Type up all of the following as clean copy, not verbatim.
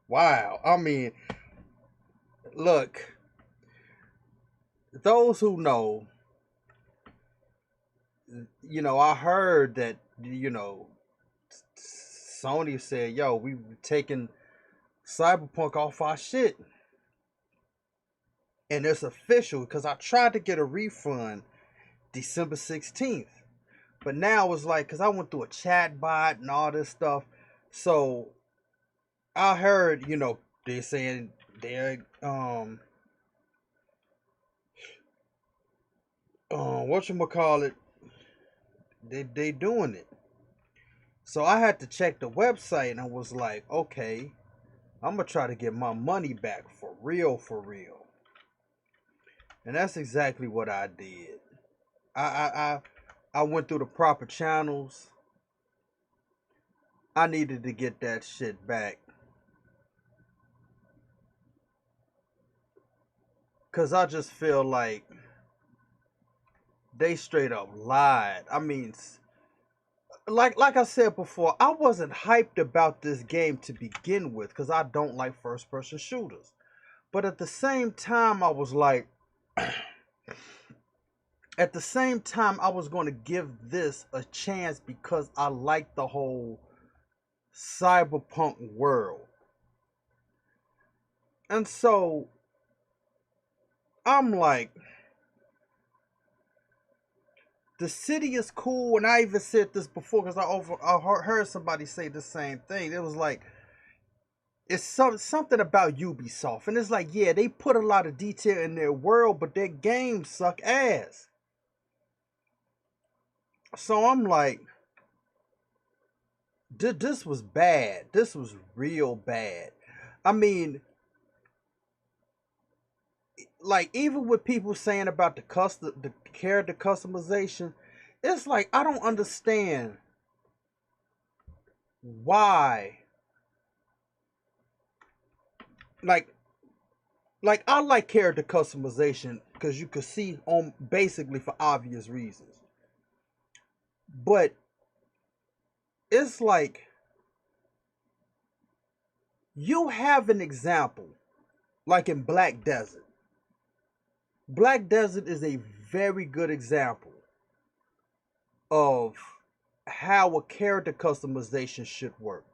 Wow. I mean, look, those who know, I heard that, Sony said, yo, we taking Cyberpunk off our shit. And it's official because I tried to get a refund December 16th. But now it's like, because I went through a chat bot and all this stuff. So I heard, they're saying they're, whatchamacallit, they doing it. So I had to check the website and I was like, okay, I'm going to try to get my money back for real, for real. And that's exactly what I did. I, I, I, I went through the proper channels. I needed to get that shit back. Cause I just feel like they straight up lied. I mean, like I said before, I wasn't hyped about this game to begin with because I don't like first person shooters. But at the same time, I was like, at the same time, I was going to give this a chance because I like the whole cyberpunk world. And so I'm like, the city is cool, and I even said this before because I heard somebody say the same thing. It was like it's something about Ubisoft, and it's like, yeah, they put a lot of detail in their world, but their games suck ass. So I'm like, this was bad. This was real bad. I mean, like even with people saying about the character customization, it's like I don't understand why. Like I like character customization because you could see on basically for obvious reasons. But it's like you have an example, like in Black Desert. Black Desert is a very good example of how a character customization should work.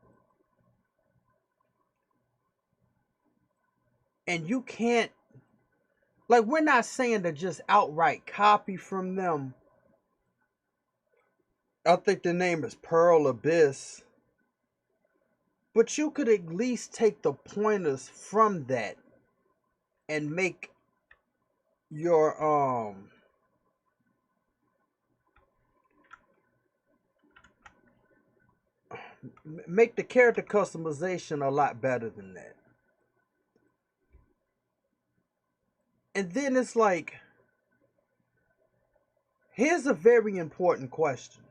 And you can't, like, we're not saying to just outright copy from them. I think the name is Pearl Abyss. But you could at least take the pointers from that and your make the character customization a lot better than that. And then it's like, here's a very important question.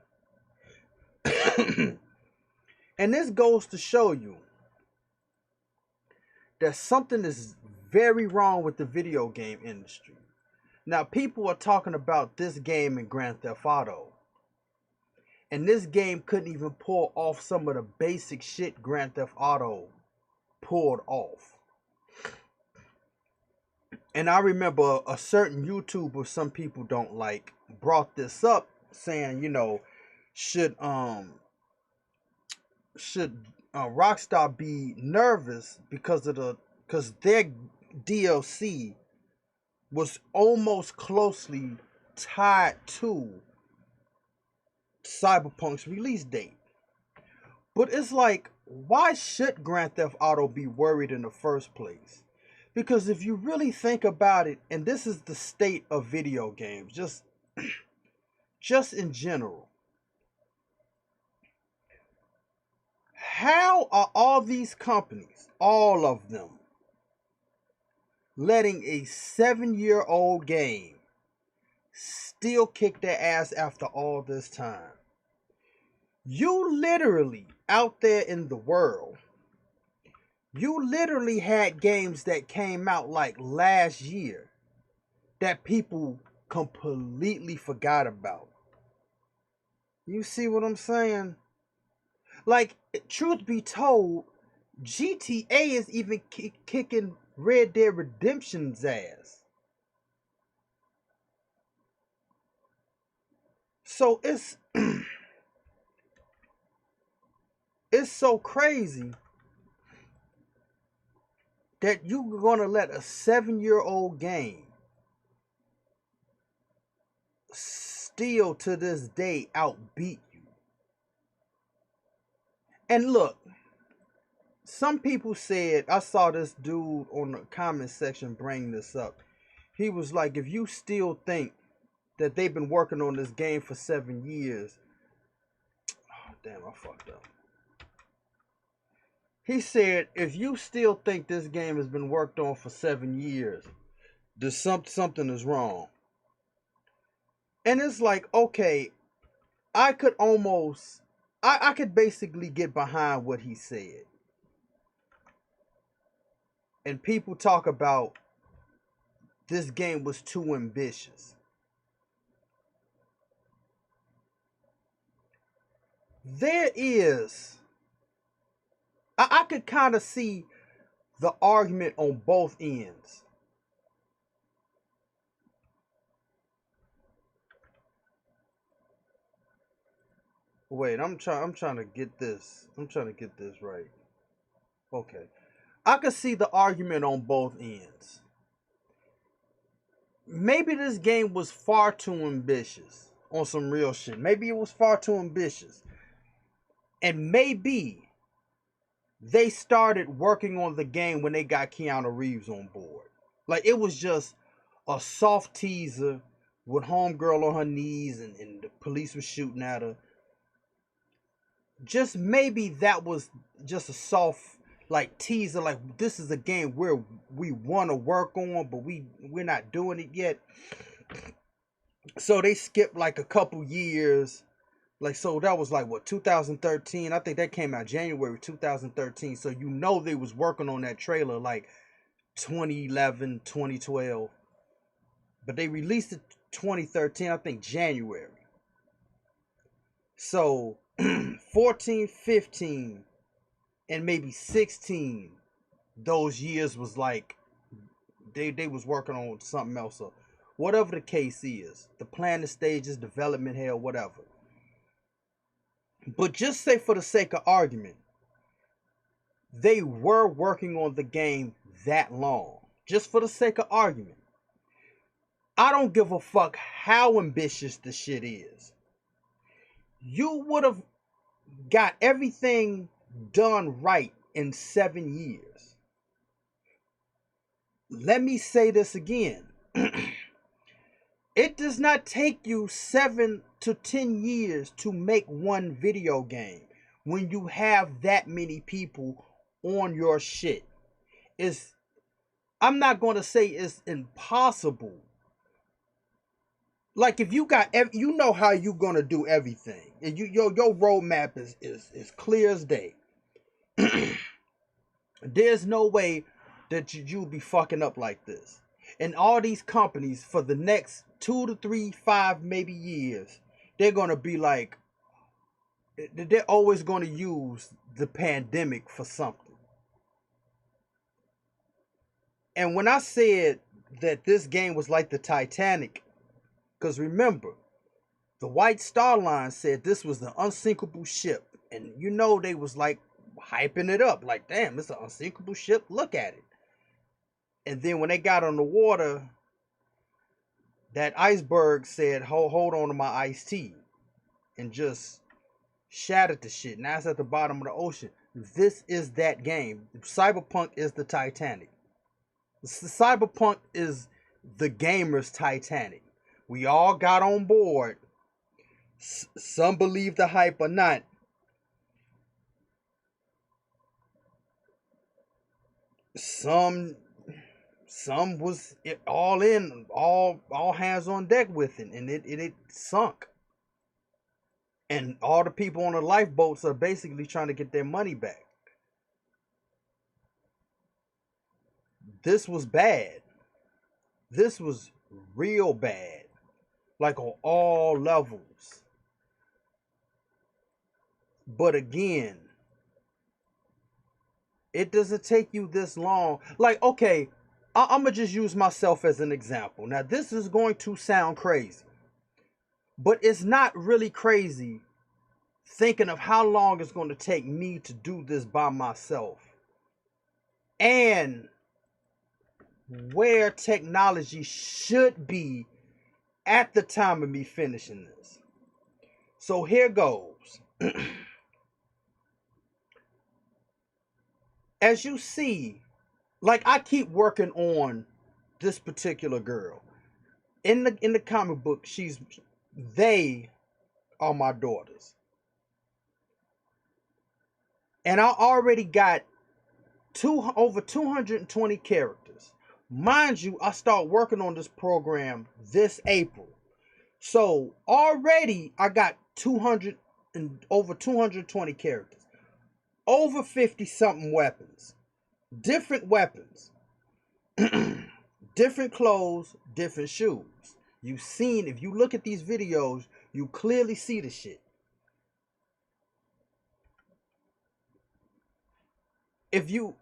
And this goes to show you that something is very wrong with the video game industry. Now, people are talking about this game in Grand Theft Auto. And this game couldn't even pull off some of the basic shit Grand Theft Auto pulled off. And I remember a certain YouTuber some people don't like brought this up saying, should should Rockstar be nervous because their DLC was almost closely tied to Cyberpunk's release date. But it's like, why should Grand Theft Auto be worried in the first place? Because if you really think about it, and this is the state of video games, just in general, how are all these companies, all of them, letting a 7-year-old game still kick their ass after all this time? You literally, out there in the world, you literally had games that came out like last year that people completely forgot about. You see what I'm saying? Like, truth be told, GTA is even kicking Red Dead Redemption's ass. So it's so crazy that you're gonna let a 7-year-old game still to this day outbeat you. And look, some people said, I saw this dude on the comment section bring this up. He was like, if you still think that they've been working on this game for 7 years, oh damn, I fucked up. He said, if you still think this game has been worked on for 7 years, there's something is wrong. And it's like, okay, I could almost, I could basically get behind what he said. And people talk about this game was too ambitious. There is, I could kind of see the argument on both ends. Wait, I'm trying to get this. I'm trying to get this right. Okay. I could see the argument on both ends. Maybe this game was far too ambitious on some real shit. Maybe it was far too ambitious. And maybe they started working on the game when they got Keanu Reeves on board. Like it was just a soft teaser with homegirl on her knees and the police was shooting at her. Just maybe that was just a soft like teaser, like this is a game where we want to work on, but we're not doing it yet. So they skipped like a couple years. Like, so that was like what, 2013? I think that came out January 2013. So you know they was working on that trailer like 2011, 2012. But they released it 2013, I think January. So 14, 15, and maybe 16, those years was like they was working on something else. So whatever the case is, the planning stages, development hell, whatever. But just say for the sake of argument, they were working on the game that long. Just for the sake of argument. I don't give a fuck how ambitious the shit is. You would have got everything done right in 7 years. Let me say this again. It does not take you 7 to 10 years to make one video game when you have that many people on your shit. I'm not going to say it's impossible. Like if you got, you know how you going to do everything, and your roadmap is clear as day. There's no way that you'll be fucking up like this. And all these companies for the next 2 to 3, 5 maybe years, they're gonna be like, they're always gonna use the pandemic for something. And when I said that this game was like the Titanic, because remember, the White Star Line said this was the unsinkable ship, and you know they was like hyping it up, like damn, it's an unsinkable ship. Look at it. And then when they got on the water, that iceberg said, hold on to my iced tea, and just shattered the shit. Now it's at the bottom of the ocean. This is that game. Cyberpunk is the Titanic. Cyberpunk is the gamer's Titanic. We all got on board. Some believe the hype or not. Some was all in, all hands on deck with it, and it sunk. And all the people on the lifeboats are basically trying to get their money back. This was bad. This was real bad. Like on all levels. But again, It doesn't take you this long. Like, okay, I'm going to just use myself as an example. Now, this is going to sound crazy, but it's not really crazy thinking of how long it's going to take me to do this by myself and where technology should be at the time of me finishing this. So here goes. As you see, like I keep working on this particular girl. In the comic book, they are my daughters. And I already got over 220 characters. Mind you, I start working on this program this April. So already I got 200 and over 220 characters. Over 50 something weapons. Different weapons. Different clothes, different shoes. You've seen, if you look at these videos, you clearly see the shit. If you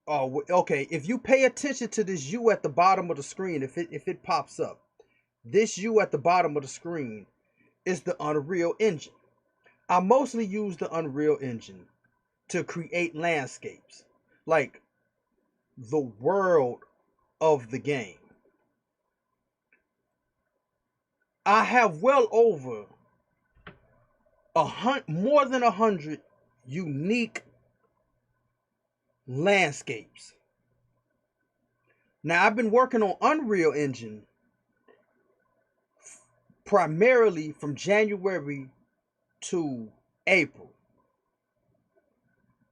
okay, if you pay attention to this U at the bottom of the screen, if it pops up, this U at the bottom of the screen is the Unreal Engine. I mostly use the Unreal Engine to create landscapes, like the world of the game. I have well over more than 100 unique landscapes. Now I've been working on Unreal Engine primarily from January to April,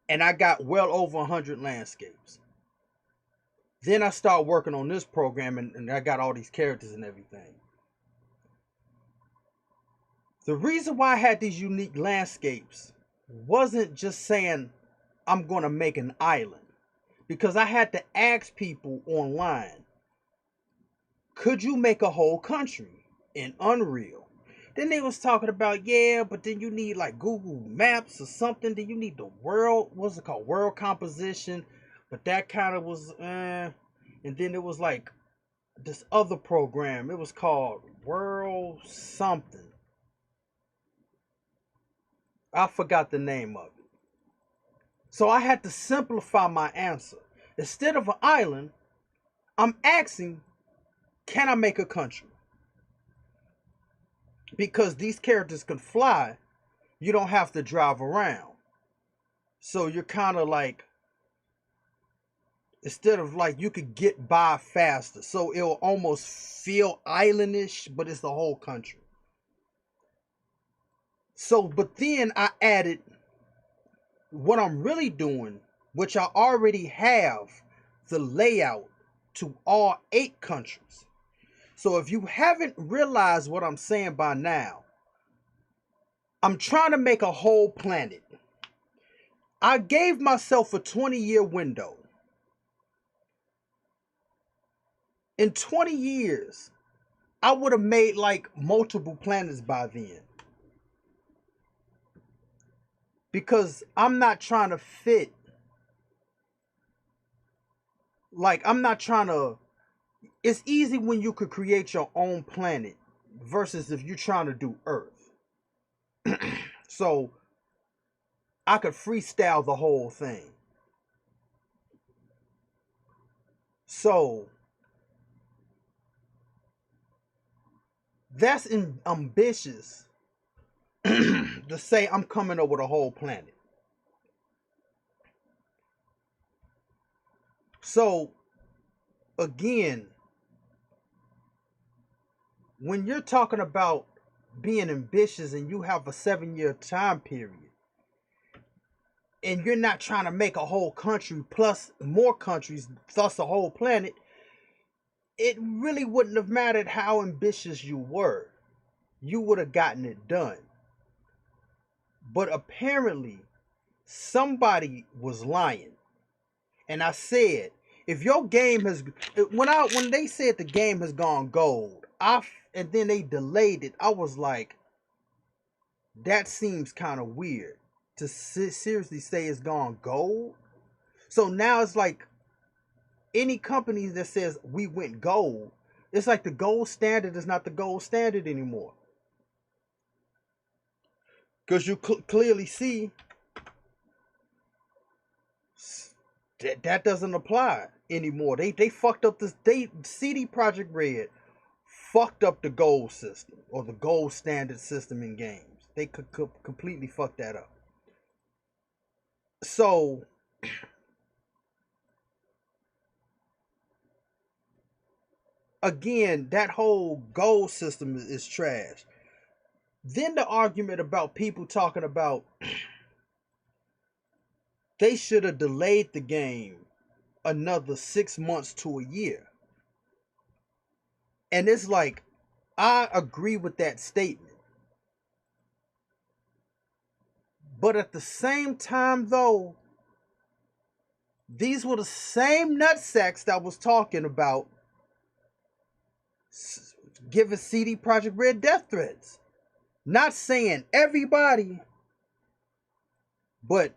and I got well over 100 landscapes. Then I start working on this program, and I got all these characters and everything. The reason why I had these unique landscapes wasn't just saying I'm going to make an island, because I had to ask people online, could you make a whole country in Unreal? Then they was talking about, yeah, but then you need like Google Maps or something. Then you need the world, what's it called? World composition. But that kind of was, And then it was like this other program. It was called World something. I forgot the name of it. So I had to simplify my answer. Instead of an island, I'm asking, can I make a country? Because these characters can fly, you don't have to drive around. So you're kind of like, instead of like, you could get by faster. So it'll almost feel islandish, but it's the whole country. So, but then I added what I'm really doing, which I already have the layout to all 8 countries. So if you haven't realized what I'm saying by now, I'm trying to make a whole planet. I gave myself a 20-year window. In 20 years, I would have made like multiple planets by then. Because I'm not trying to fit. Like, I'm not trying to. It's easy when you could create your own planet versus if you're trying to do Earth. So I could freestyle the whole thing. So that's ambitious to say I'm coming up with a whole planet. So again, when you're talking about being ambitious and you have a 7-year time period, and you're not trying to make a whole country plus more countries, thus a whole planet, it really wouldn't have mattered how ambitious you were. You would have gotten it done. But apparently, somebody was lying. And I said, if your game has, when they said the game has gone gold, and then they delayed it, I was like, that seems kind of weird to seriously say it's gone gold. So now it's like any company that says we went gold, it's like the gold standard is not the gold standard anymore. Because you clearly see that doesn't apply anymore. They fucked up this. They CD Project Red fucked up the gold system or the gold standard system in games. They could completely fuck that up. So again, that whole gold system is trash. Then the argument about people talking about they should have delayed the game another 6 months to a year. And it's like, I agree with that statement. But at the same time, though, these were the same nutsacks that was talking about giving CD Projekt Red death threats. Not saying everybody, but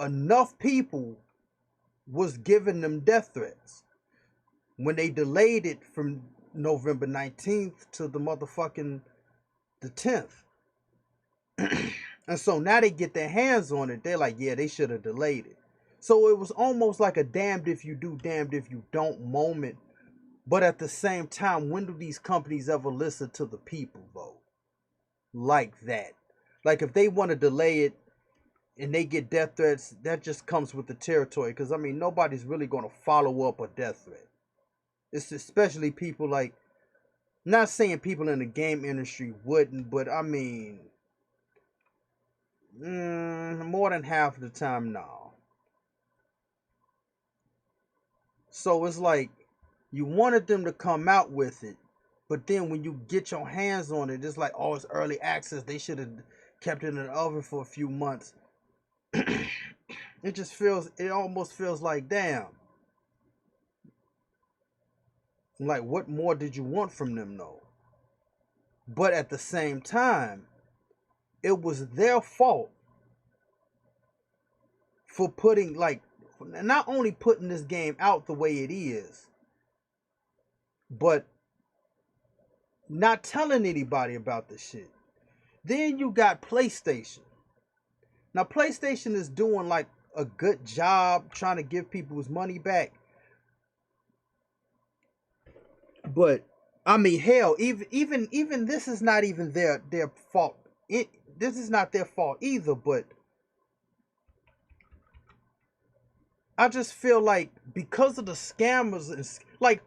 enough people was giving them death threats when they delayed it from November 19th to the motherfucking the 10th. And so now they get their hands on it. They're like, yeah, they should have delayed it. So it was almost like a damned if you do, damned if you don't moment. But at the same time, when do these companies ever listen to the people, though? Like that. Like if they want to delay it and they get death threats, that just comes with the territory. Because, I mean, nobody's really going to follow up a death threat. It's especially people like, not saying people in the game industry wouldn't, but I mean, more than half of the time, no. So it's like you wanted them to come out with it, but then when you get your hands on it, it's like, oh, it's early access. They should have kept it in the oven for a few months. It almost feels like, damn. Like, what more did you want from them, though? But at the same time, it was their fault for putting, like, not only putting this game out the way it is, but not telling anybody about this shit. Then you got PlayStation. Now, PlayStation is doing like a good job trying to give people his money back. But I mean, hell, even this is not even their fault. This is not their fault either. But I just feel like because of the scammers, and like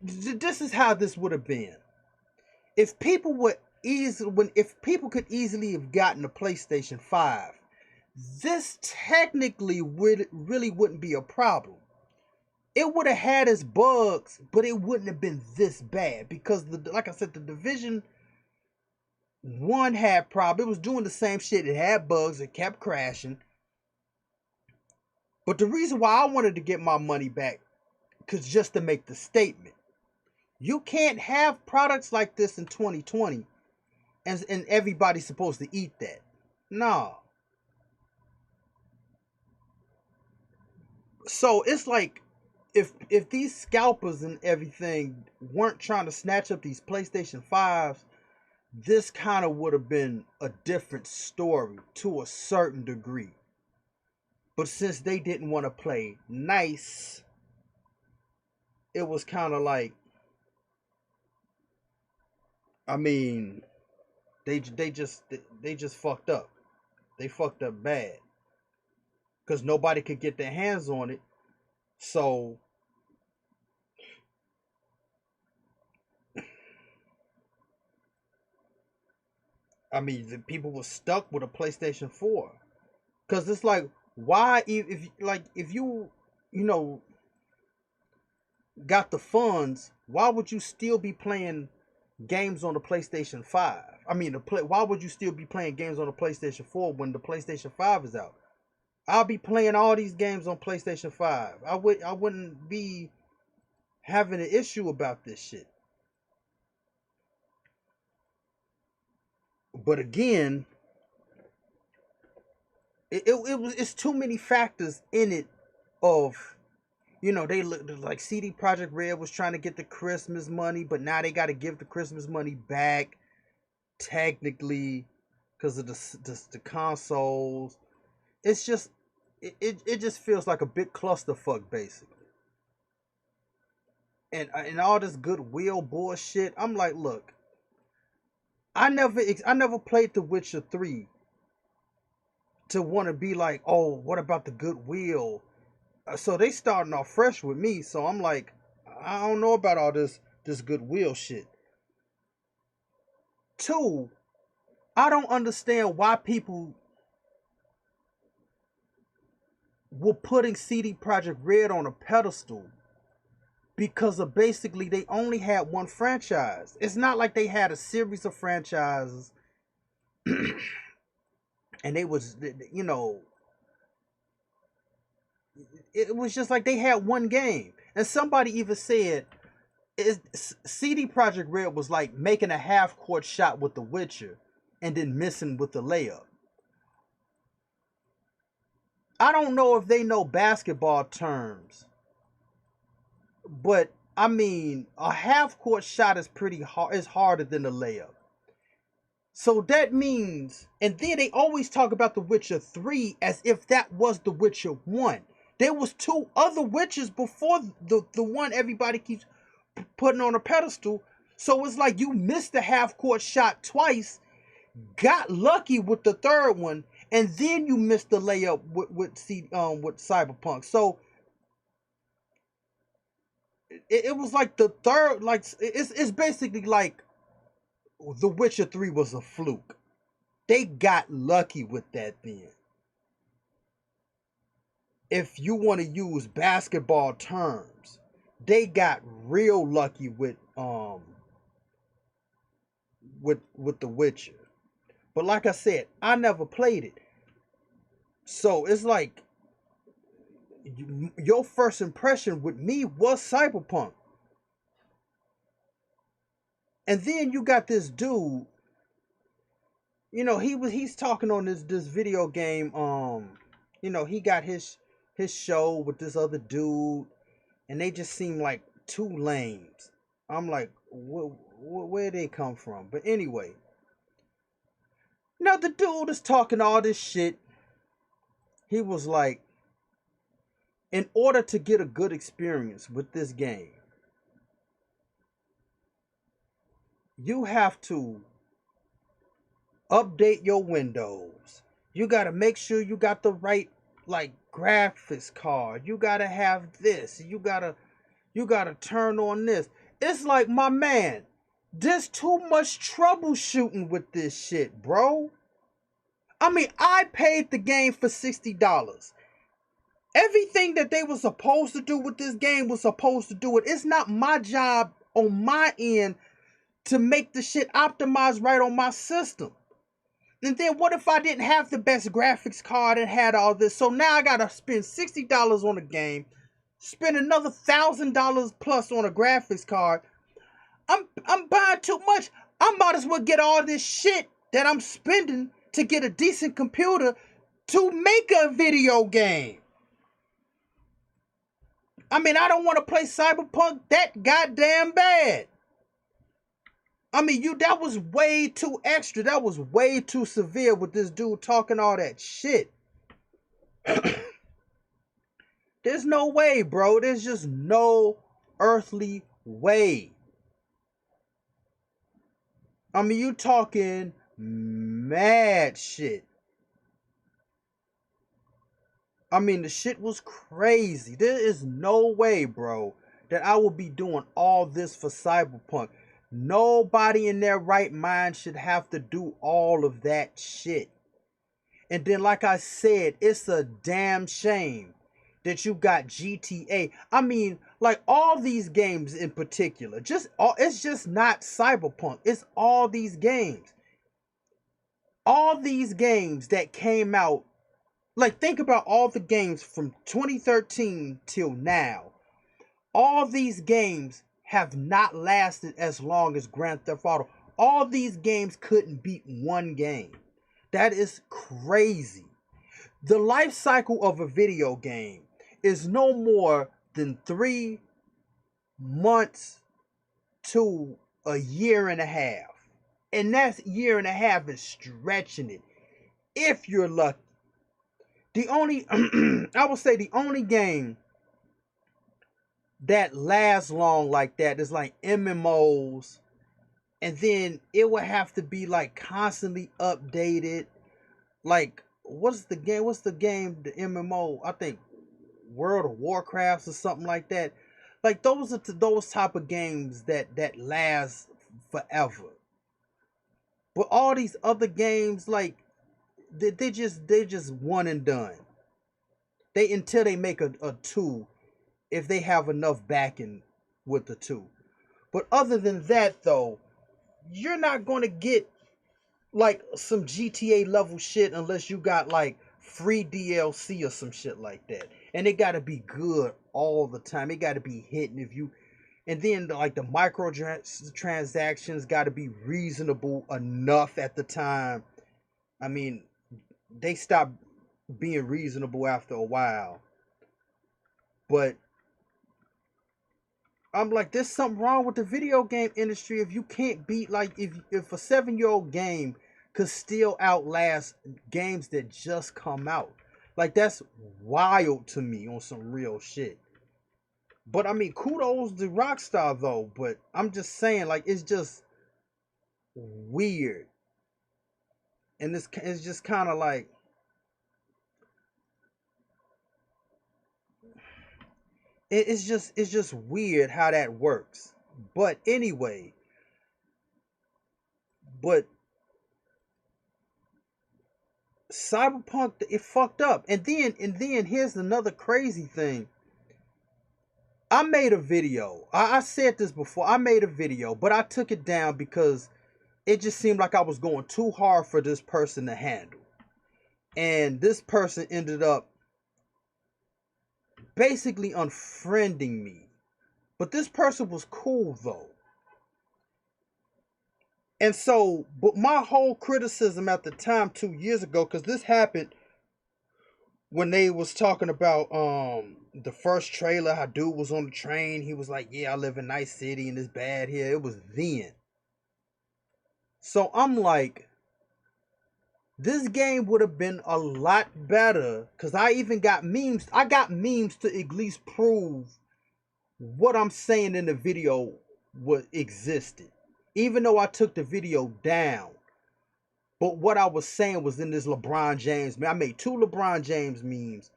this is how this would have been if people would if people could easily have gotten a PlayStation 5. This technically really wouldn't be a problem. It would have had its bugs, but it wouldn't have been this bad because, like I said, the Division 1 had problems. It was doing the same shit. It had bugs. It kept crashing. But the reason why I wanted to get my money back, because just to make the statement, you can't have products like this in 2020, and everybody's supposed to eat that. No. So it's like, if these scalpers and everything weren't trying to snatch up these PlayStation 5s, this kind of would have been a different story to a certain degree. But since they didn't want to play nice, it was kind of like, I mean, they just fucked up. They fucked up bad because nobody could get their hands on it. So I mean, the people were stuck with a PlayStation 4 because it's like, why if you know got the funds, why would you still be playing games on the PlayStation 5? I mean, why would you still be playing games on the PlayStation 4 when the PlayStation 5 is out? I'll be playing all these games on PlayStation 5. I wouldn't be having an issue about this shit. But again, it's too many factors in it of, you know, they look like CD Projekt Red was trying to get the Christmas money, but now they got to give the Christmas money back technically because of the consoles. It's just it just feels like a big clusterfuck basically. And all this goodwill bullshit. I'm like, look, I never played The Witcher 3 to want to be like, oh, what about the goodwill? So they starting off fresh with me. So I'm like, I don't know about all this goodwill shit. Two, I don't understand why people were putting CD Projekt Red on a pedestal because of basically they only had one franchise. It's not like they had a series of franchises and they was, you know, it was just like they had one game. And somebody even said CD Projekt Red was like making a half court shot with The Witcher and then missing with the layup. I don't know if they know basketball terms, but I mean, a half court shot is pretty hard. It's harder than a layup. So that means, and then they always talk about The Witcher 3 as if that was The Witcher 1. There was two other Witchers before the one everybody keeps putting on a pedestal. So it's like you missed the half court shot twice, got lucky with the third one, and then you missed the layup with Cyberpunk. So it was like the third, like it's basically like The Witcher 3 was a fluke. They got lucky with that then. If you want to use basketball terms, they got real lucky with The Witcher. But like I said, I never played it. So it's like your first impression with me was Cyberpunk. And then you got this dude, you know, he's talking on this video game, you know, he got his show with this other dude and they just seem like two lames. I'm like, where they come from? But anyway, now the dude is talking all this shit. He was like, in order to get a good experience with this game, you have to update your windows. You got to make sure you got the right like graphics card. You got to have this. You got to turn on this. It's like, my man, there's too much troubleshooting with this shit, bro. I mean, I paid the game for $60. Everything that they were supposed to do with this game was supposed to do it. It's not my job on my end to make the shit optimized right on my system. And then what if I didn't have the best graphics card and had all this? So now I gotta spend $60 on a game, spend another $1,000 plus on a graphics card. I'm buying too much. I might as well get all this shit that I'm spending to get a decent computer to make a video game. I mean, I don't want to play Cyberpunk that goddamn bad. I mean, that was way too extra. That was way too severe with this dude talking all that shit. There's no way, bro. There's just no earthly way. I mean, you talking mad shit. I mean, the shit was crazy. There is no way, bro, that I will be doing all this for Cyberpunk. Nobody in their right mind should have to do all of that shit. And then, like I said, it's a damn shame that you got GTA. I mean, like all these games in particular, it's just not Cyberpunk. It's all these games. All these games that came out. Like, think about all the games from 2013 till now. All these games have not lasted as long as Grand Theft Auto. All these games couldn't beat one game. That is crazy. The life cycle of a video game is no more than 3 months to a year and a half. And that year and a half is stretching it if you're lucky. The only, I would say the only game that lasts long like that is like MMOs. And then it would have to be like constantly updated. Like, what's the game? What's the game? The MMO? I think World of Warcrafts or something like that. Like those are those type of games that last forever. But all these other games, like they just one and done. They until they make a two, if they have enough backing with the two. But other than that, though, you're not gonna get like some GTA level shit unless you got like free DLC or some shit like that. And it gotta be good all the time. It gotta be hitting if you and then like the micro transactions gotta be reasonable enough at the time. I mean, they stop being reasonable after a while. But I'm like, there's something wrong with the video game industry if you can't beat like if a 7-year-old game could still outlast games that just come out. Like that's wild to me on some real shit. But I mean, kudos to Rockstar though. But I'm just saying, like, it's just weird, and it's just kind of like it's just weird how that works. But anyway, but Cyberpunk it fucked up. And then here's another crazy thing. I made a video. I said this before. I made a video, but I took it down because it just seemed like I was going too hard for this person to handle. And this person ended up basically unfriending me. But this person was cool though. And so, but my whole criticism at the time 2 years ago, because this happened when they was talking about the first trailer, how dude was on the train, he was like, yeah, I live in Nice City and it's bad here. It was then. So I'm like, this game would have been a lot better because I even got memes. I got memes to at least prove what I'm saying in the video was existed. Even though I took the video down. But what I was saying was in this LeBron James. I made 2 LeBron James memes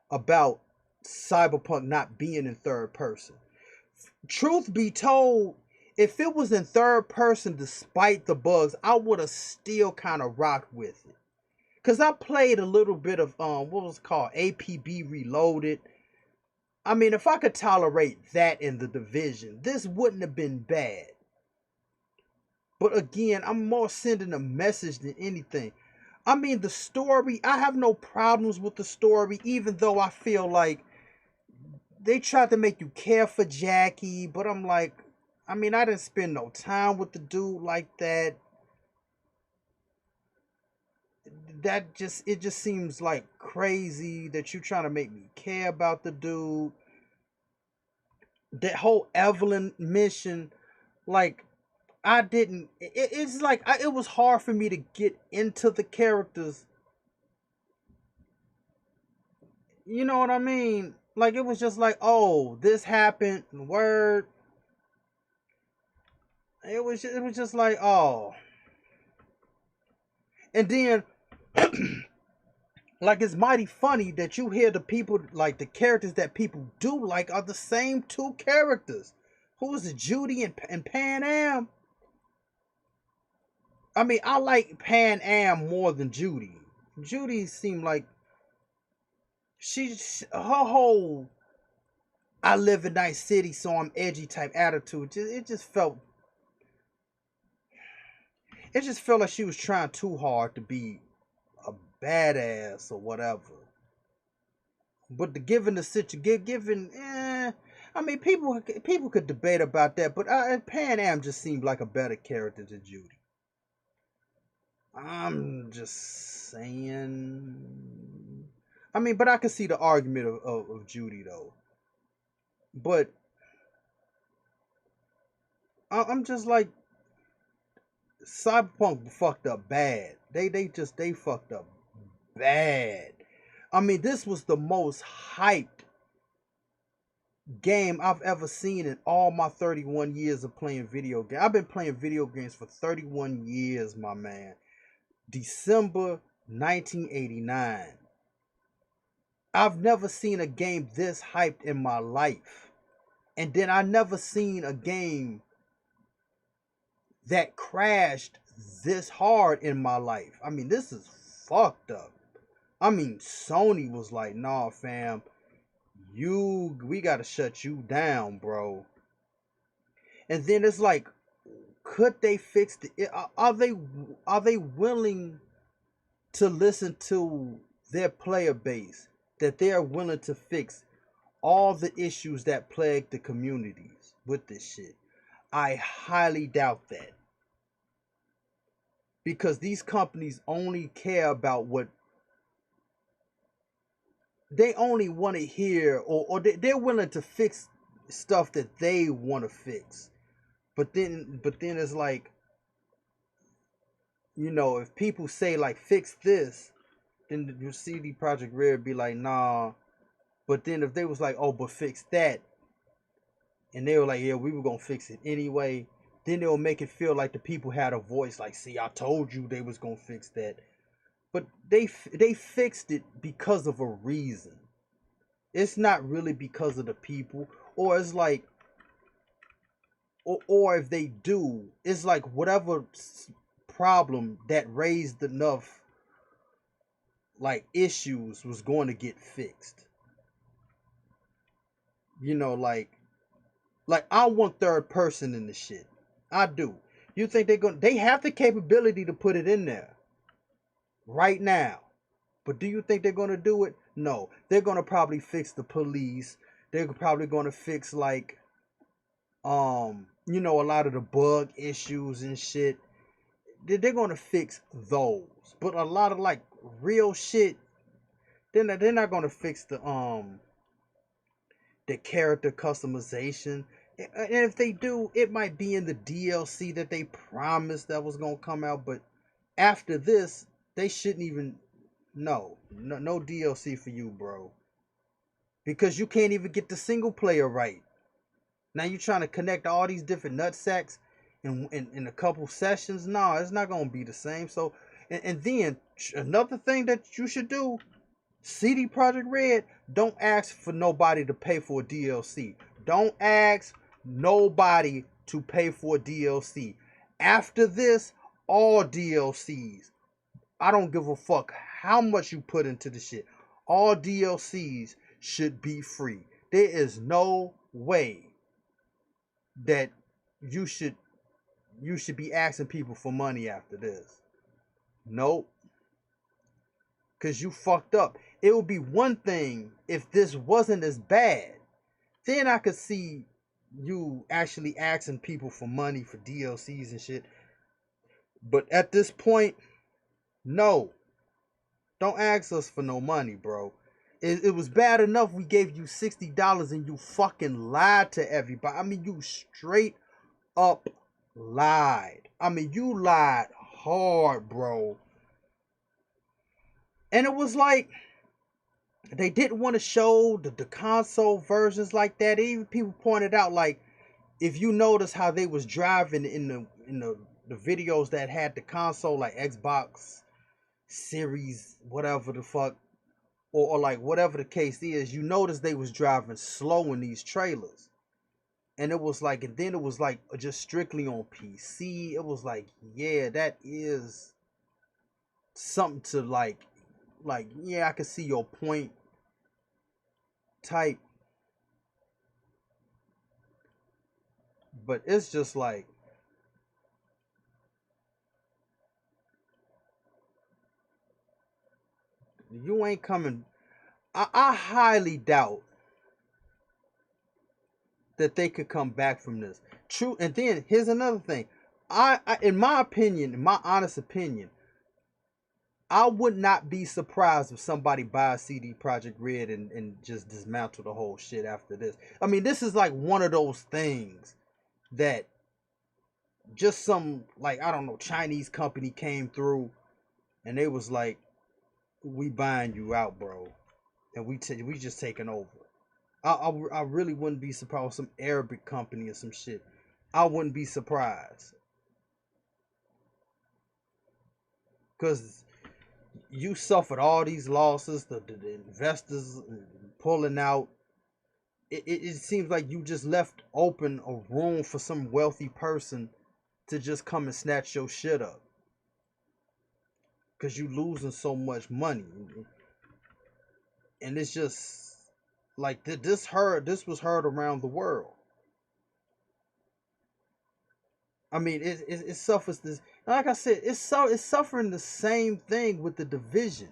about Cyberpunk not being in third person. Truth be told, if it was in third person despite the bugs, I would have still kind of rocked with it. Cause I played a little bit of what was it called APB Reloaded. I mean, if I could tolerate that in the Division, this wouldn't have been bad. But again, I'm more sending a message than anything. I mean, the story, I have no problems with the story, even though I feel like they tried to make you care for Jackie, but I'm like, I mean, I didn't spend no time with the dude like that. It just seems like crazy that you're trying to make me care about the dude. That whole Evelyn mission, like, I didn't. It's like it was hard for me to get into the characters. You know what I mean? Like it was just like, oh, this happened. Word. It was just like, oh, and then like it's mighty funny that you hear the people like the characters that people do like are the same 2 characters. Who is it, Judy and Pan Am? I mean, I like Pan Am more than Judy. Judy seemed like her whole I live in Nice City, so I'm edgy type attitude. It just felt like she was trying too hard to be a badass or whatever. But the given the situation, I mean, people could debate about that, but Pan Am just seemed like a better character than Judy. I'm just saying. I mean, but I can see the argument of Judy though. But I'm just like, Cyberpunk fucked up bad. They fucked up bad. I mean, this was the most hyped game I've ever seen in all my 31 years of playing video games. I've been playing video games for 31 years, my man. December 1989. I've never seen a game this hyped in my life. And then I never seen a game that crashed this hard in my life. I mean, this is fucked up. I mean, Sony was like, "Nah, fam, we gotta shut you down, bro." And then it's like, could they fix it? Are they willing to listen to their player base, that they are willing to fix all the issues that plague the communities with this shit? I highly doubt that, because these companies only care about what they only want to hear, or they're willing to fix stuff that they want to fix. But then it's like, if people say like fix this, then the CD Projekt Red be like, nah. But then if they was like, oh, but fix that, and they were like, yeah, we were gonna fix it anyway, then they'll make it feel like the people had a voice, like, see, I told you they was gonna fix that. But they fixed it because of a reason. It's not really because of the people, or it's like, or if they do, it's like whatever problem that raised enough like issues was going to get fixed. Like I want third person in the shit. I do. You think they have the capability to put it in there right now. But do you think they're gonna do it? No. They're gonna probably fix the police. They're probably gonna fix like a lot of the bug issues and shit. They're gonna fix those. But a lot of like real shit, they're not gonna fix the character customization. And if they do, it might be in the DLC that they promised that was gonna come out. But after this, they shouldn't even. No DLC for you, bro. Because you can't even get the single player right. Now you're trying to connect all these different nutsacks in a couple sessions. Nah, it's not gonna be the same. So, and then another thing that you should do, CD Projekt Red, don't ask for nobody to pay for a DLC. Don't ask nobody to pay for a DLC. After this, all DLCs. I don't give a fuck how much you put into the shit. All DLCs should be free. There is no way that you should be asking people for money after this. Nope. Cause you fucked up. It would be one thing if this wasn't as bad. Then I could see you actually asking people for money for DLCs and shit. But at this point, no. Don't ask us for no money, bro. It was bad enough we gave you $60 and you fucking lied to everybody. I mean, you straight up lied. I mean, you lied hard, bro. And it was like, they didn't want to show the console versions like that. Even people pointed out, like, if you notice how they was driving in the videos that had the console, like Xbox Series, whatever the fuck, or like whatever the case is, you notice they was driving slow in these trailers. And it was like, and then it was like just strictly on PC. It was like, yeah, that is something to like, yeah, I can see your point type. But it's just like, you ain't coming. I highly doubt that they could come back from this. True. And then here's another thing. In my opinion, in my honest opinion, I would not be surprised if somebody buys CD Project Red and just dismantle the whole shit after this. I mean, this is like one of those things that just some, like, I don't know, Chinese company came through and they was like, we buying you out, bro, and we just taking over. I really wouldn't be surprised. Some Arabic company or some shit. I wouldn't be surprised because you suffered all these losses. The investors pulling out. It seems like you just left open a room for some wealthy person to just come and snatch your shit up because you losing so much money, and it's just like this was heard around the world. I mean, it suffers this. Like I said, it's suffering the same thing with the division.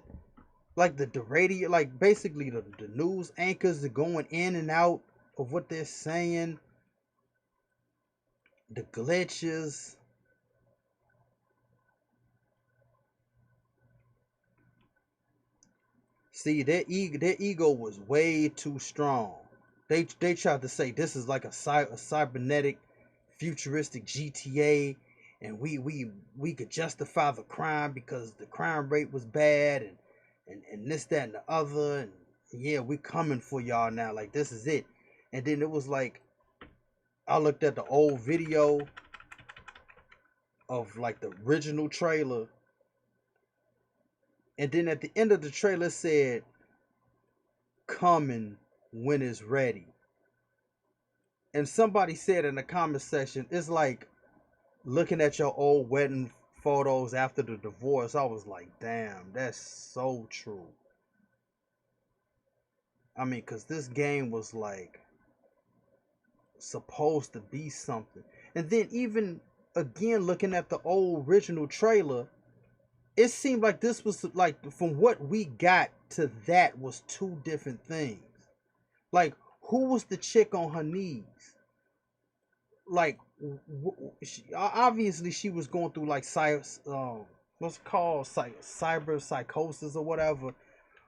Like the radio, like basically the news anchors are going in and out of what they're saying. The glitches. See, their ego was way too strong. They tried to say this is like a cybernetic, futuristic GTA, and we could justify the crime because the crime rate was bad and this that and the other, and yeah, we coming for y'all now, like this is it. And then it was like I looked at the old video of like the original trailer, and then at the end of the trailer it said coming when it's ready. And somebody said in the comment section, it's like looking at your old wedding photos after the divorce. I was like, damn, that's so true. I mean, because this game was like supposed to be something. And then, even again, looking at the old original trailer, it seemed like this was like from what we got to that was two different things. Like, who was the chick on her knees? Like, obviously she was going through like what's it called, cyber psychosis or whatever.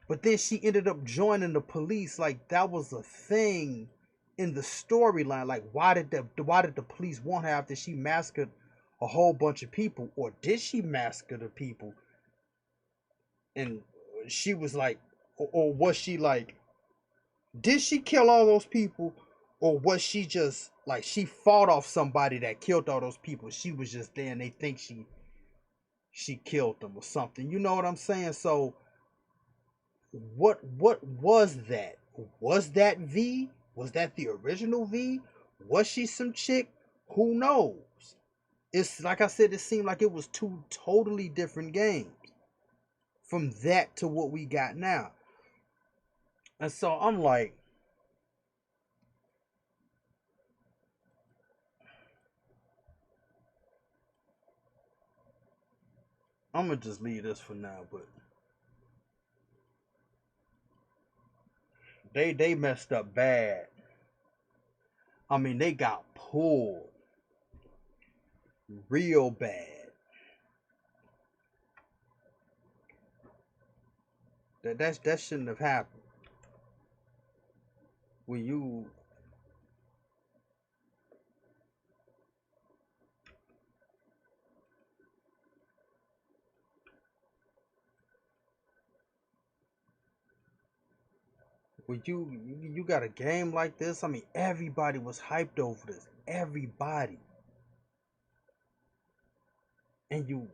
But then she ended up joining the police. Like that was a thing in the storyline. Like why did the police want her after she massacred a whole bunch of people, or did she massacre the people? And she was like, or was she like, did she kill all those people, or was she just like she fought off somebody that killed all those people? She was just there, and they think she killed them or something. You know what I'm saying? So what was that? Was that V? Was that the original V? Was she some chick? Who knows? It's like I said, it seemed like it was two totally different games from that to what we got now. And so I'm like, I'm gonna just leave this for now, but they messed up bad. I mean, they got pulled real bad. That shouldn't have happened. When you got a game like this, I mean, everybody was hyped over this. Everybody. And you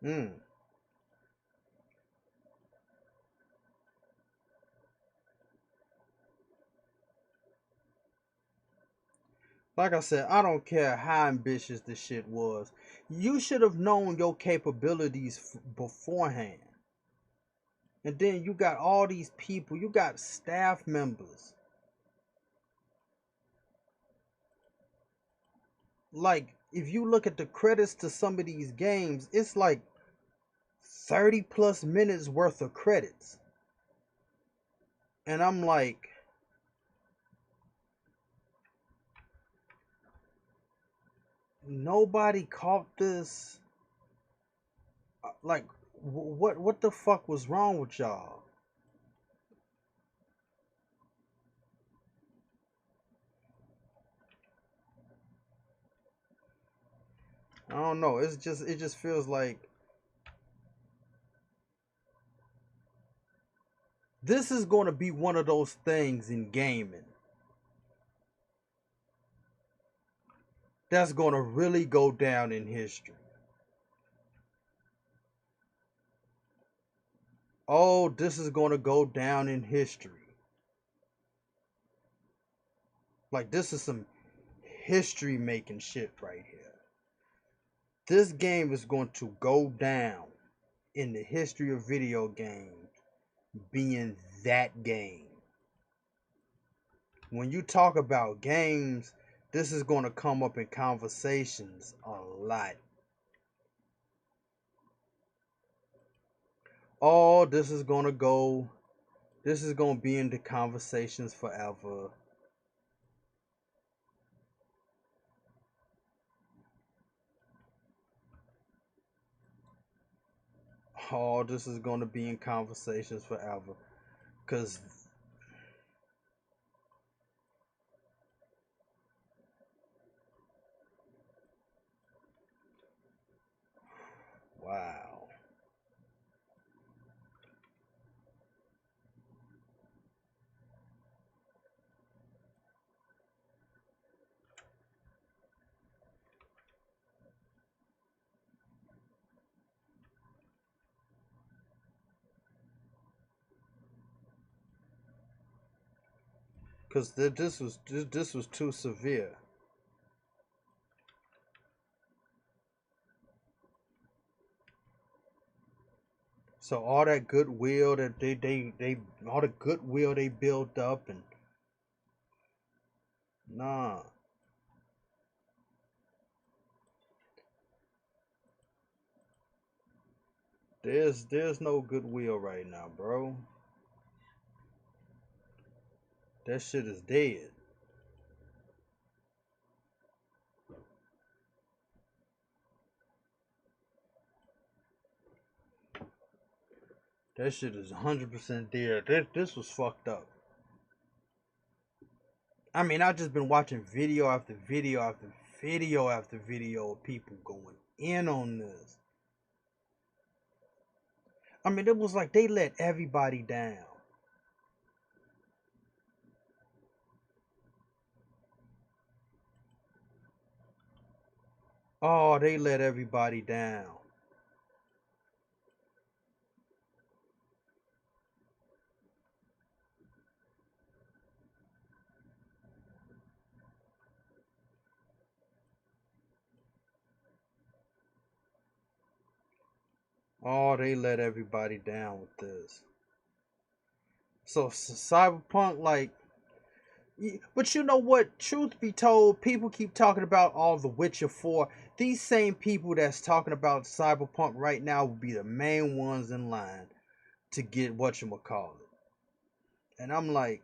mm, like I said, I don't care how ambitious this shit was. You should have known your capabilities beforehand. And then you got all these people, you got staff members. Like, if you look at the credits to some of these games, it's like 30 plus minutes worth of credits. And I'm like, nobody caught this. Like, what the fuck was wrong with y'all? I don't know. It just feels like this is going to be one of those things in gaming that's going to really go down in history. Oh, this is going to go down in history. Like, this is some history making shit right here. This game is going to go down in the history of video games being that game. When you talk about games, this is going to come up in conversations a lot. Oh, this is going to be in the conversations forever. Oh, this is going to be in conversations forever. Because, wow. Because this was too severe. So all that goodwill that they all the goodwill they built up, and nah, there's no goodwill right now, bro. That shit is dead. That shit is 100% dead. This was fucked up. I mean, I've just been watching video after video after video after video of people going in on this. I mean, it was like they let everybody down. Oh, they let everybody down. Oh, they let everybody down with this. So Cyberpunk, like, but you know what? Truth be told, people keep talking about all the Witcher 4. These same people that's talking about Cyberpunk right now will be the main ones in line to get whatchamacallit. And I'm like,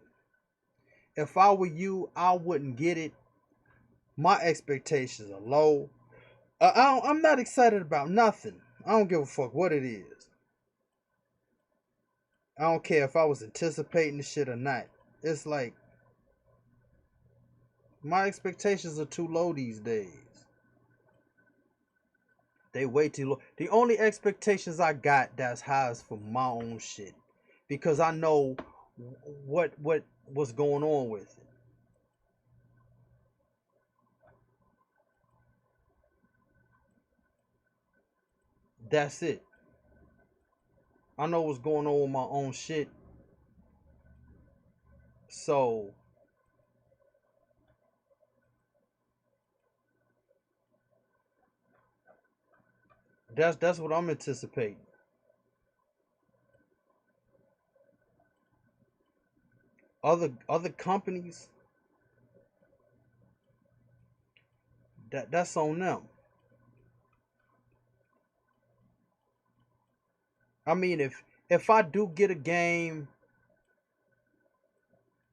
if I were you, I wouldn't get it. My expectations are low. I'm not excited about nothing. I don't give a fuck what it is. I don't care if I was anticipating the shit or not. It's like my expectations are too low these days. They way too low. The only expectations I got that's high is for my own shit, because I know what's going on with it. That's it. I know what's going on with my own shit. So that's what I'm anticipating. Other companies, that's on them. I mean, if I do get a game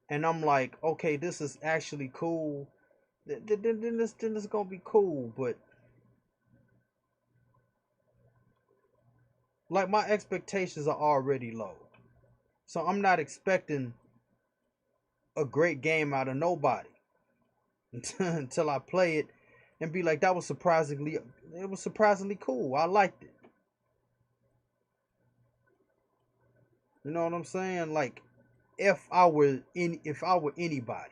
and I'm like, okay, this is actually cool, then it's gonna be cool. But like my expectations are already low, so I'm not expecting a great game out of nobody until I play it and be like, it was surprisingly cool. I liked it. You know what I'm saying? Like if I were anybody.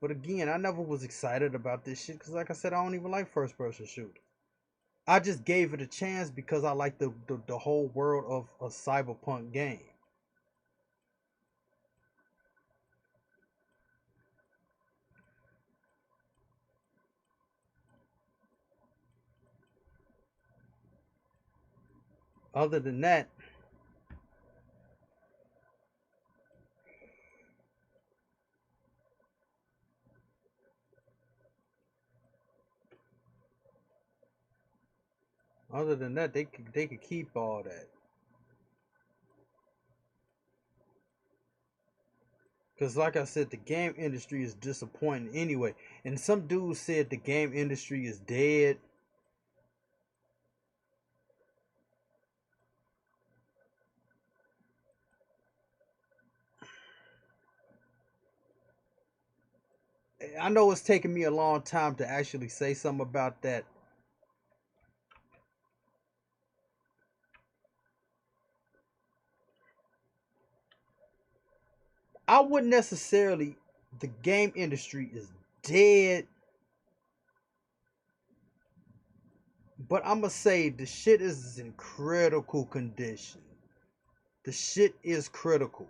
But again, I never was excited about this shit because, like I said, I don't even like first person shooters. I just gave it a chance because I like the whole world of a cyberpunk game. Other than that, they could keep all that. Cause like I said, the game industry is disappointing anyway. And some dudes said the game industry is dead. I know it's taken me a long time to actually say something about that. I wouldn't necessarily the game industry is dead, but I'ma say the shit is in critical condition. The shit is critical.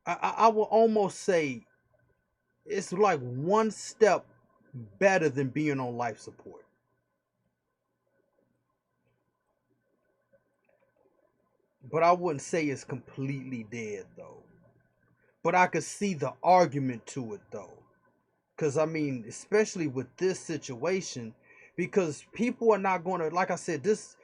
I will almost say it's like one step better than being on life support. But I wouldn't say it's completely dead though. But I could see the argument to it though. Cause I mean, especially with this situation, because people are not gonna, like I said, this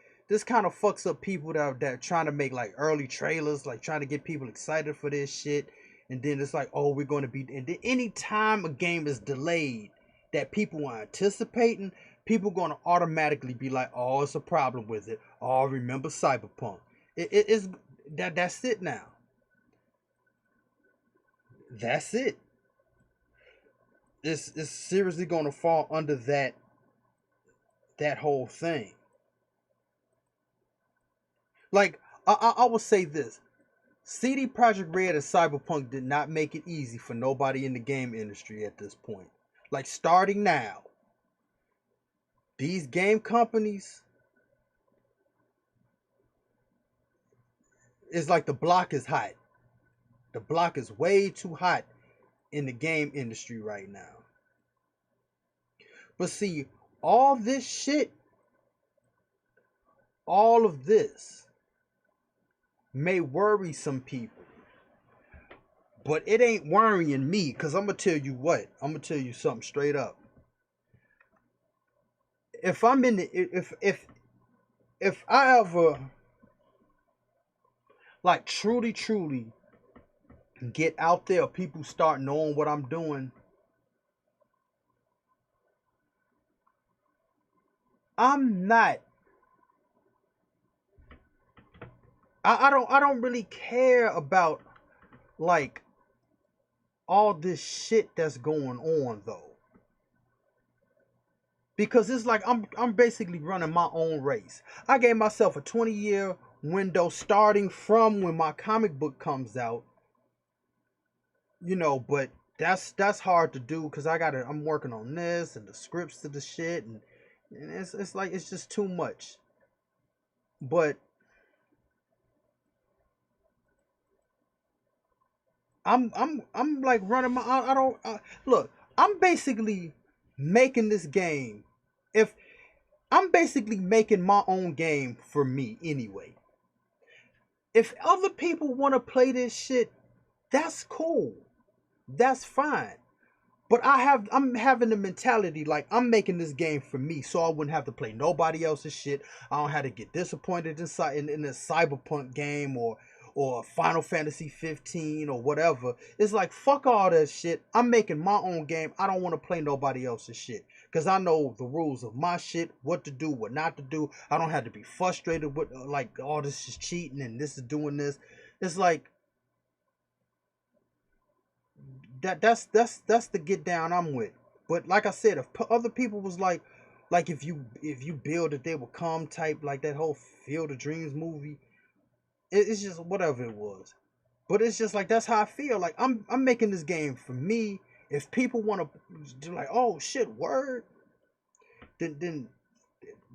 kind of fucks up people that are trying to make like early trailers, like trying to get people excited for this shit, and then it's like, oh, we're gonna be, and then anytime a game is delayed that people are anticipating, people gonna automatically be like, oh, it's a problem with it. Oh, remember Cyberpunk? It's that's it now. That's it. It's seriously gonna fall under that whole thing. Like I will say this: CD Projekt Red and Cyberpunk did not make it easy for nobody in the game industry at this point. Like starting now, these game companies is like the block is hot. The block is way too hot in the game industry right now. But see, all this shit, all of this may worry some people. But it ain't worrying me, cause I'm gonna tell you what. I'm gonna tell you something straight up. If I'm in the if I ever like truly get out there, people start knowing what I'm doing, I'm not. I don't really care about like all this shit that's going on though, because it's like I'm basically running my own race. I gave myself a 20-year window starting from when my comic book comes out, but that's hard to do because I'm working on this and the scripts to the shit, and it's like it's just too much. But I'm like running my I don't look. I'm basically making this game. If I'm basically making my own game for me anyway. If other people want to play this shit, that's cool. That's fine. But I'm having the mentality like I'm making this game for me, so I wouldn't have to play nobody else's shit. I don't have to get disappointed in this cyberpunk game or Final Fantasy 15 or whatever. It's like, fuck all that shit. I'm making my own game. I don't want to play nobody else's shit. Because I know the rules of my shit, what to do, what not to do. I don't have to be frustrated with, like, oh, this is cheating and this is doing this. It's like, that's the get down I'm with. But like I said, if other people was like if you build it, they will come type, like that whole Field of Dreams movie. It's just whatever it was. But it's just like, that's how I feel. Like, I'm making this game for me. If people want to do like, oh shit, word, then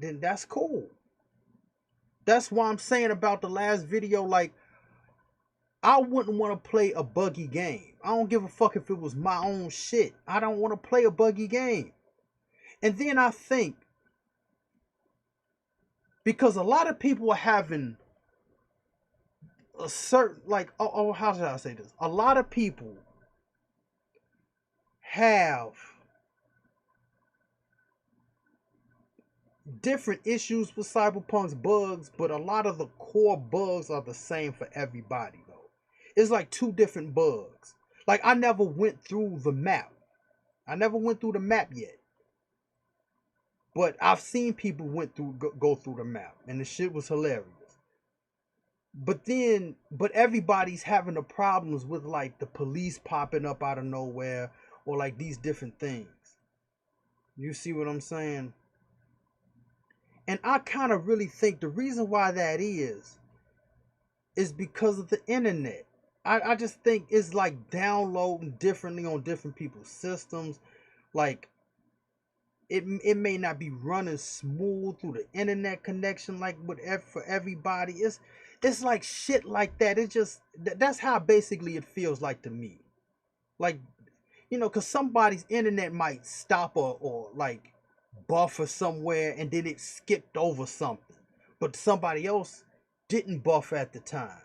that's cool. That's why I'm saying about the last video, like, I wouldn't want to play a buggy game. I don't give a fuck if it was my own shit. I don't want to play a buggy game. And then I think, because a lot of people are having a certain, like, how should I say this? A lot of people have different issues with Cyberpunk's bugs, but a lot of the core bugs are the same for everybody, though. It's like two different bugs. Like, I never went through the map. I never went through the map yet. But I've seen people go through the map, and the shit was hilarious. But everybody's having the problems with, like, the police popping up out of nowhere, or like these different things. You see what I'm saying? And I kind of really think the reason why that is because of the internet. I just think it's like downloading differently on different people's systems. Like, it may not be running smooth through the internet connection like for everybody. It's like shit like that. It just that's how basically it feels like to me. Like, because somebody's internet might stop or like buffer somewhere, and then it skipped over something, but somebody else didn't buffer at the time.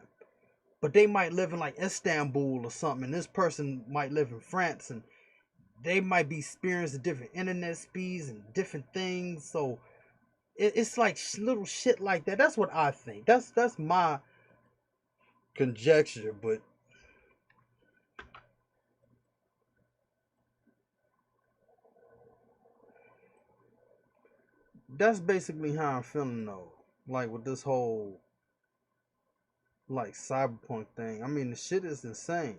But they might live in like Istanbul or something, and this person might live in France, and they might be experiencing different internet speeds and different things. So it's like little shit like that. That's what I think. That's my conjecture, but that's basically how I'm feeling though. Like, with this whole, like, cyberpunk thing. I mean, the shit is insane.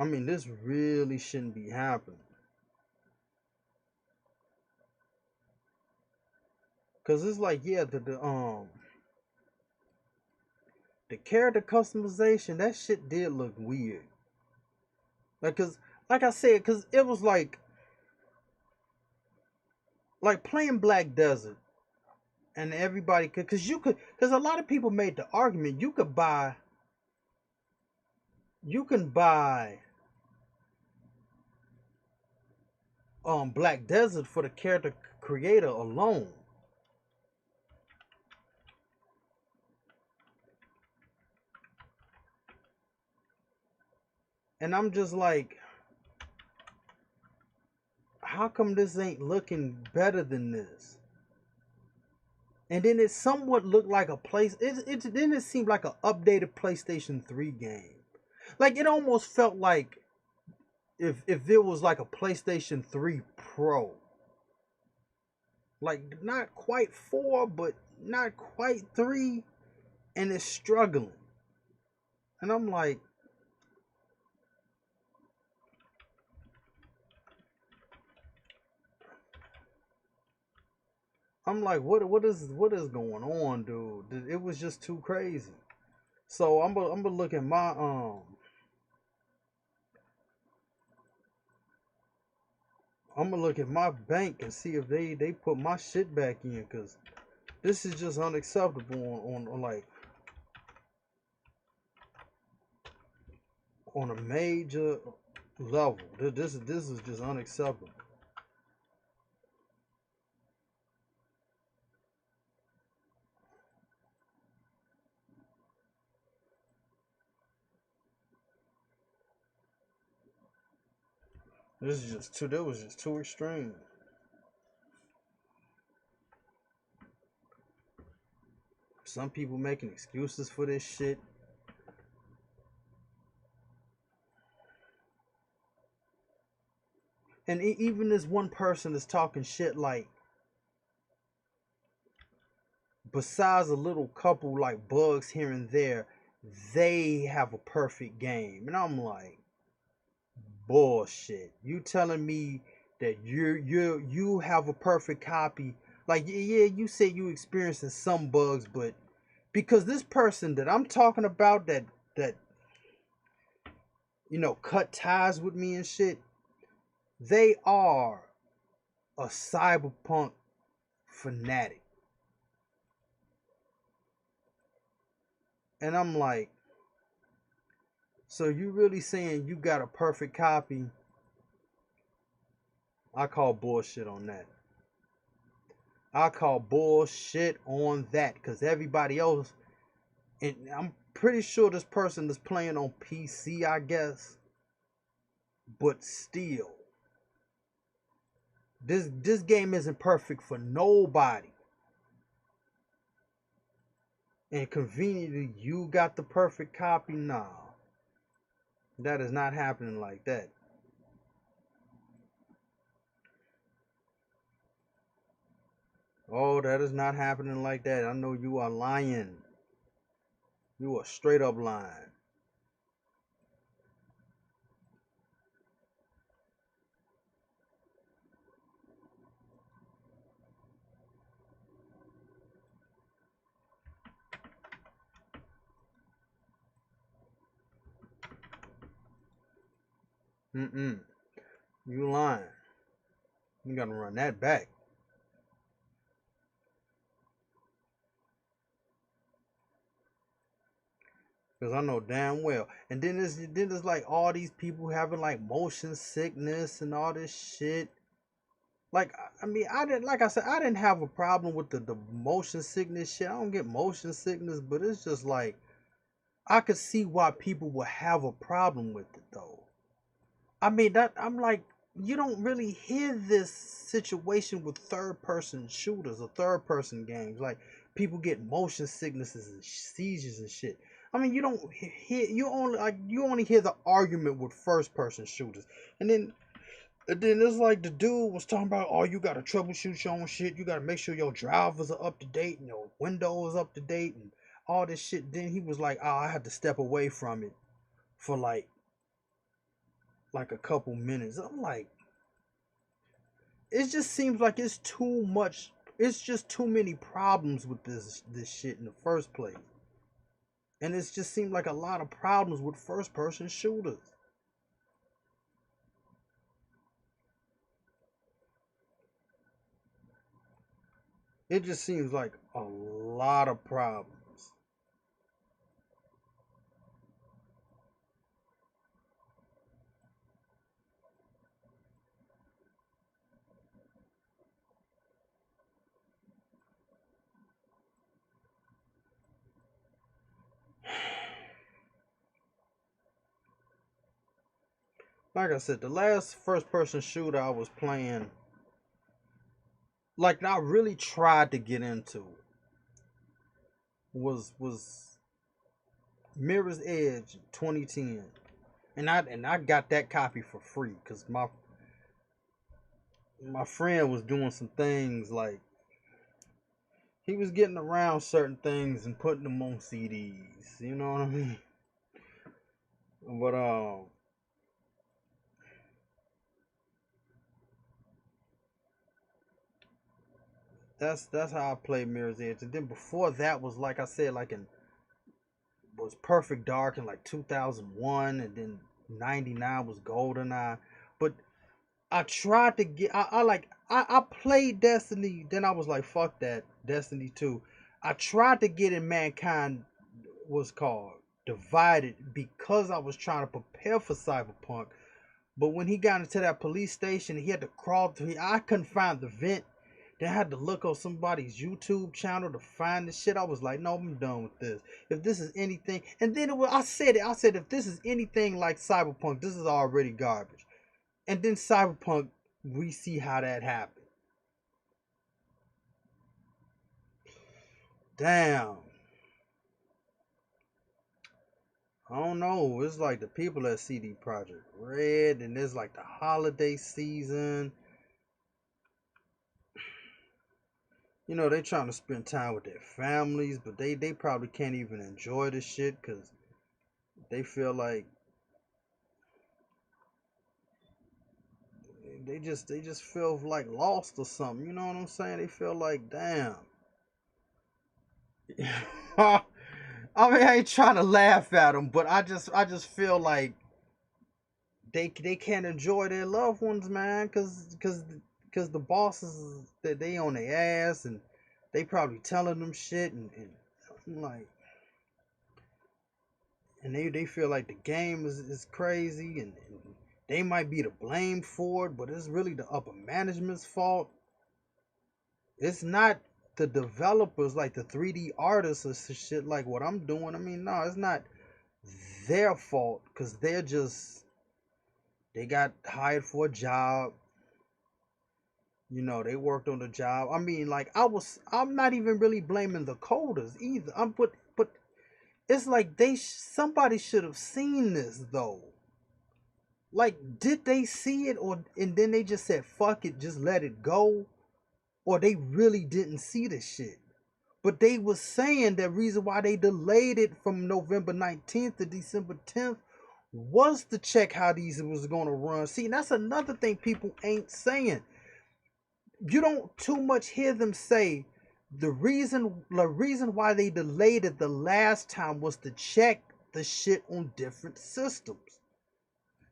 I mean, this really shouldn't be happening. Cause it's like, yeah, the character customization, that shit did look weird. Like, cause like I said, cause it was like playing Black Desert, and everybody could, cause a lot of people made the argument you can buy Black Desert for the character creator alone. And I'm just like, how come this ain't looking better than this? And then it somewhat looked like a place. Then it seemed like an updated PlayStation 3 game. Like, it almost felt like if it was like a PlayStation 3 Pro. Like, not quite 4, but not quite 3, and it's struggling. And I'm like, what is going on, dude? It was just too crazy. So I'm gonna look at my I'm gonna look at my bank and see if they put my shit back in, because this is just unacceptable on like on a major level. This is just unacceptable. This is just too. That was just too extreme. Some people making excuses for this shit. And even this one person is talking shit like, besides a little couple like bugs here and there, they have a perfect game. And I'm like, bullshit. You telling me that you have a perfect copy? Like, yeah, you say you experiencing some bugs, but because this person that I'm talking about that cut ties with me and shit, they are a cyberpunk fanatic. And I'm like, so you really saying you got a perfect copy? I call bullshit on that. I call bullshit on that because everybody else, and I'm pretty sure this person is playing on PC, I guess, but still, this game isn't perfect for nobody. And conveniently, you got the perfect copy now. That is not happening like that. Oh, that is not happening like that. I know you are lying. You are straight up lying. Mm-mm. You lying. You gotta run that back. Cause I know damn well. And then there's like all these people having like motion sickness and all this shit. Like I mean, I didn't like I said, I didn't have a problem with the motion sickness shit. I don't get motion sickness, but it's just like I could see why people would have a problem with it though. I mean that I'm like, you don't really hear this situation with third person shooters or third person games. Like people get motion sicknesses and seizures and shit. I mean, you don't hear you only hear the argument with first person shooters. And then it's like the dude was talking about, oh, you gotta troubleshoot your own shit. You gotta make sure your drivers are up to date and your windows up to date and all this shit. Then he was like, oh, I had to step away from it for like a couple minutes. I'm like, it just seems like it's too much. It's just too many problems with this shit in the first place, and it's just seemed like a lot of problems with first person shooters. It just seems like a lot of problems. Like I said, the last first person shooter I was playing, like I really tried to get into, was Mirror's Edge 2010, and I got that copy for free because my friend was doing some things like he was getting around certain things and putting them on CDs. You know what I mean? But that's how I played Mirror's Edge. And then before that was like I said, like in was Perfect Dark in like 2001, and then '99 was GoldenEye. But I tried to get I played Destiny. Then I was like, fuck that, Destiny 2. I tried to get in Mankind was called Divided because I was trying to prepare for Cyberpunk. But when he got into that police station, he had to crawl through. I couldn't find the vent. Then I had to look on somebody's YouTube channel to find the shit. I was like, no, I'm done with this. If this is anything, and then I said it. I said, if this is anything like Cyberpunk, this is already garbage. And then Cyberpunk, we see how that happened. Damn. I don't know. It's like the people at CD Projekt Red, and it's like the holiday season. You know, they trying to spend time with their families, but they probably can't even enjoy the shit because they feel like they just feel like lost or something. You know what I'm saying? They feel like, damn. I mean, I ain't trying to laugh at them, but I just feel like they can't enjoy their loved ones, man, cause the bosses that they on their ass and they probably telling them shit and like and they feel like the game is crazy and they might be to blame for it, but it's really the upper management's fault. It's not the developers like the 3D artists or shit like what I'm doing. I mean, no, it's not their fault because they got hired for a job. You know, they worked on the job. I mean, like I'm not even really blaming the coders either. But it's like somebody should have seen this though. Like, did they see it, or and then they just said fuck it, just let it go, or they really didn't see the shit? But they was saying that reason why they delayed it from November 19th to December 10th was to check how these was gonna run. See, that's another thing people ain't saying. You don't too much hear them say the reason why they delayed it the last time was to check the shit on different systems.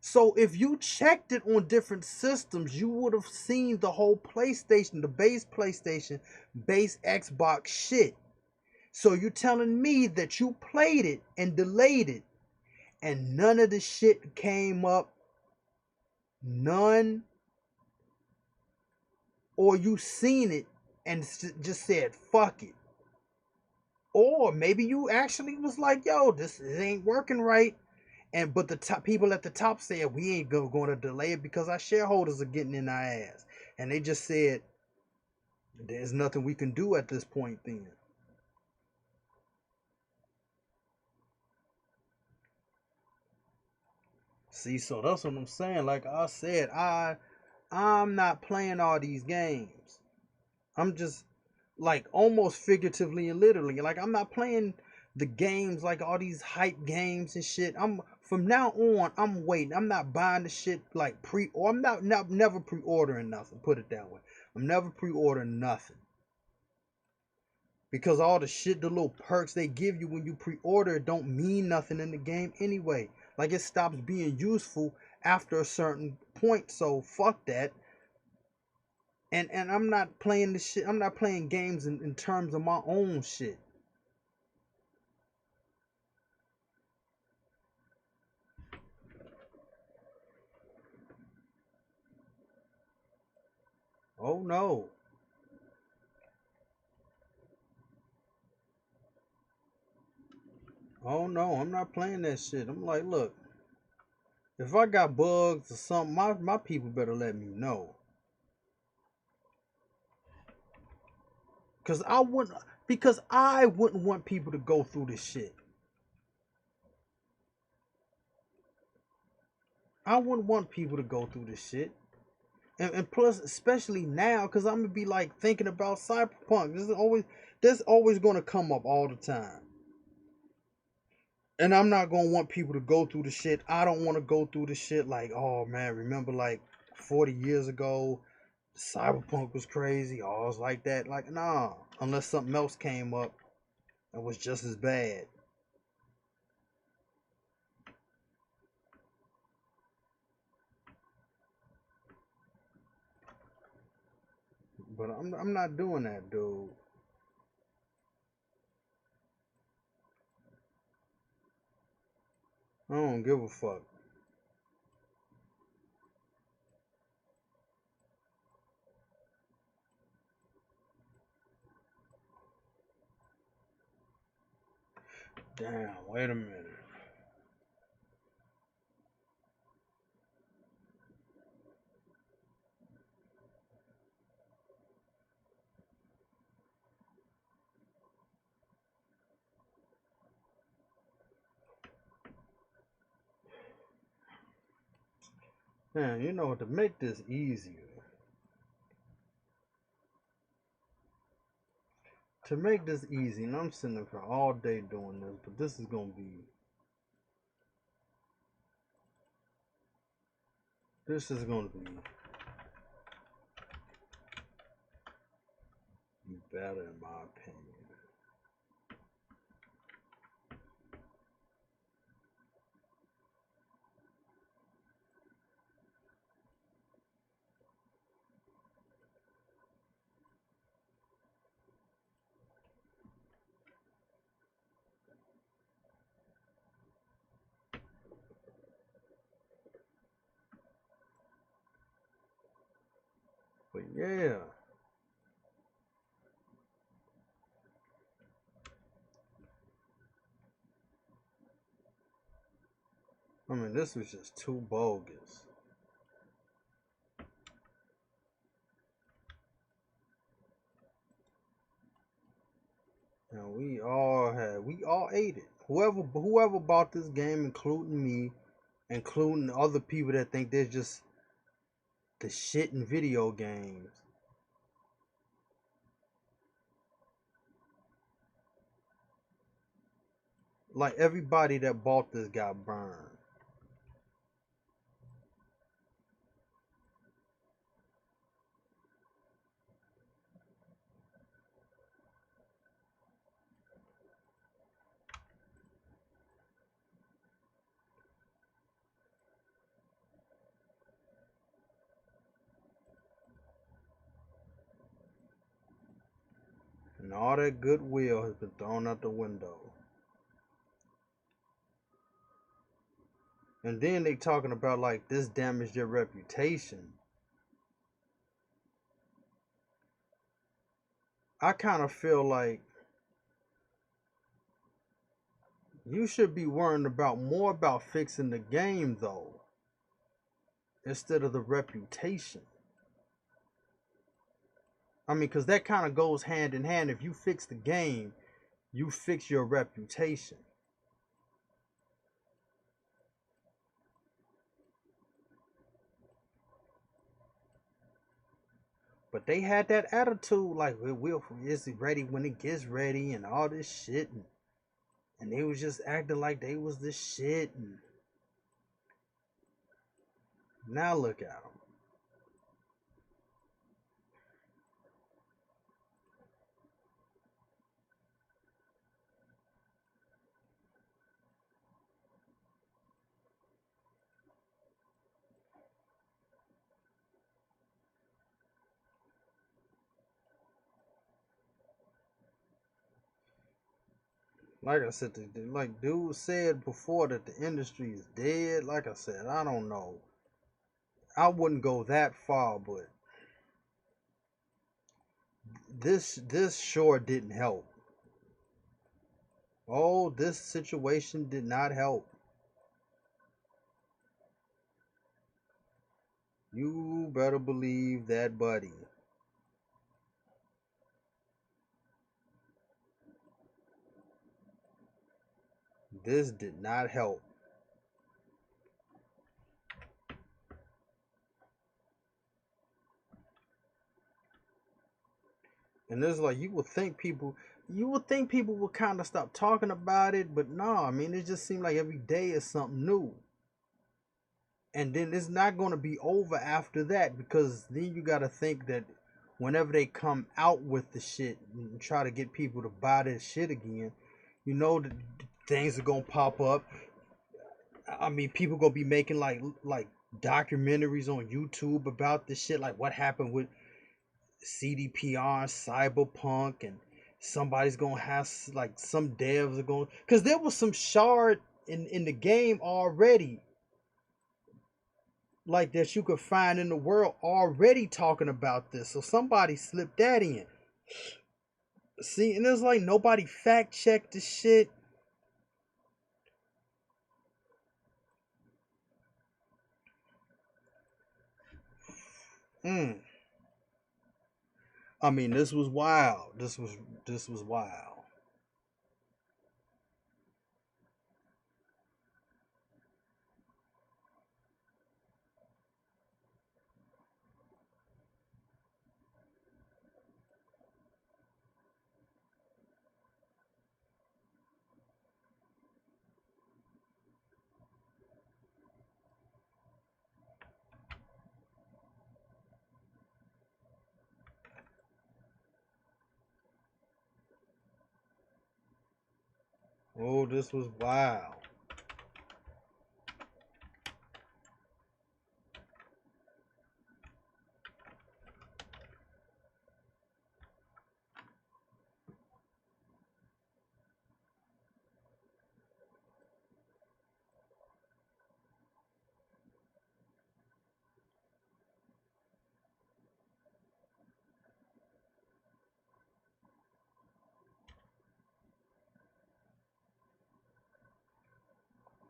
So if you checked it on different systems, you would have seen the whole PlayStation, the base PlayStation, base Xbox shit. So you're telling me that you played it and delayed it and none of the shit came up, none, or you seen it and just said fuck it. Or maybe you actually was like, yo, this ain't working right. And but the top people at the top said we ain't going to delay it because our shareholders are getting in our ass. And they just said there's nothing we can do at this point then. See, so that's what I'm saying. Like I said, I'm not playing all these games. I'm just like almost figuratively and literally. Like I'm not playing the games like all these hype games and shit. I'm from now on. I'm waiting. I'm not buying the shit like pre. Or I'm not never pre-ordering nothing. Put it that way. I'm never pre-ordering nothing because all the shit, the little perks they give you when you pre-order, don't mean nothing in the game anyway. Like it stops being useful after a certain point. So fuck that. And I'm not playing the shit. I'm not playing games in terms of my own shit. Oh no. Oh no, I'm not playing that shit. I'm like, look, if I got bugs or something, my people better let me know. Cause I wouldn't want people to go through this shit. I wouldn't want people to go through this shit. And plus, especially now, cause I'm gonna be like thinking about Cyberpunk. This always gonna come up all the time. And I'm not gonna want people to go through the shit. I don't want to go through the shit like, oh man, remember like 40 years ago, Cyberpunk was crazy. Oh, it was like that. Like, nah, unless something else came up and was just as bad. But I'm not doing that, dude. I don't give a fuck. Damn, wait a minute. Man, you know, to make this easier, and I'm sitting there for all day doing this, but this is gonna be better in my opinion. But yeah, I mean, this was just too bogus. And we all ate it. Whoever bought this game, including me, including other people that think they're just the shit in video games. Like everybody that bought this got burned. And all that goodwill has been thrown out the window. And then they talking about like this damaged their reputation. I kind of feel like you should be worrying about more about fixing the game though, instead of the reputation. I mean, because that kind of goes hand in hand. If you fix the game, you fix your reputation. But they had that attitude like, we'll is it ready when it gets ready and all this shit. And they was just acting like they was the shit. And now look at them. Like I said, like dude said before that the industry is dead. Like I said, I don't know. I wouldn't go that far, but this sure didn't help. Oh, this situation did not help. You better believe that, buddy. This did not help. And it's like you would think people would kind of stop talking about it, but no, I mean it just seemed like every day is something new. And then it's not going to be over after that, because then you got to think that whenever they come out with the shit and try to get people to buy this shit again, you know that things are going to pop up. I mean, people going to be making like documentaries on YouTube about this shit, like what happened with CDPR, Cyberpunk, and somebody's gonna have like some devs are going, because there was some shard in the game already, like that you could find in the world already talking about this. So somebody slipped that in. See, and it's like nobody fact checked the shit. Mm. I mean, this was wild. This was wild. Oh, this was wild.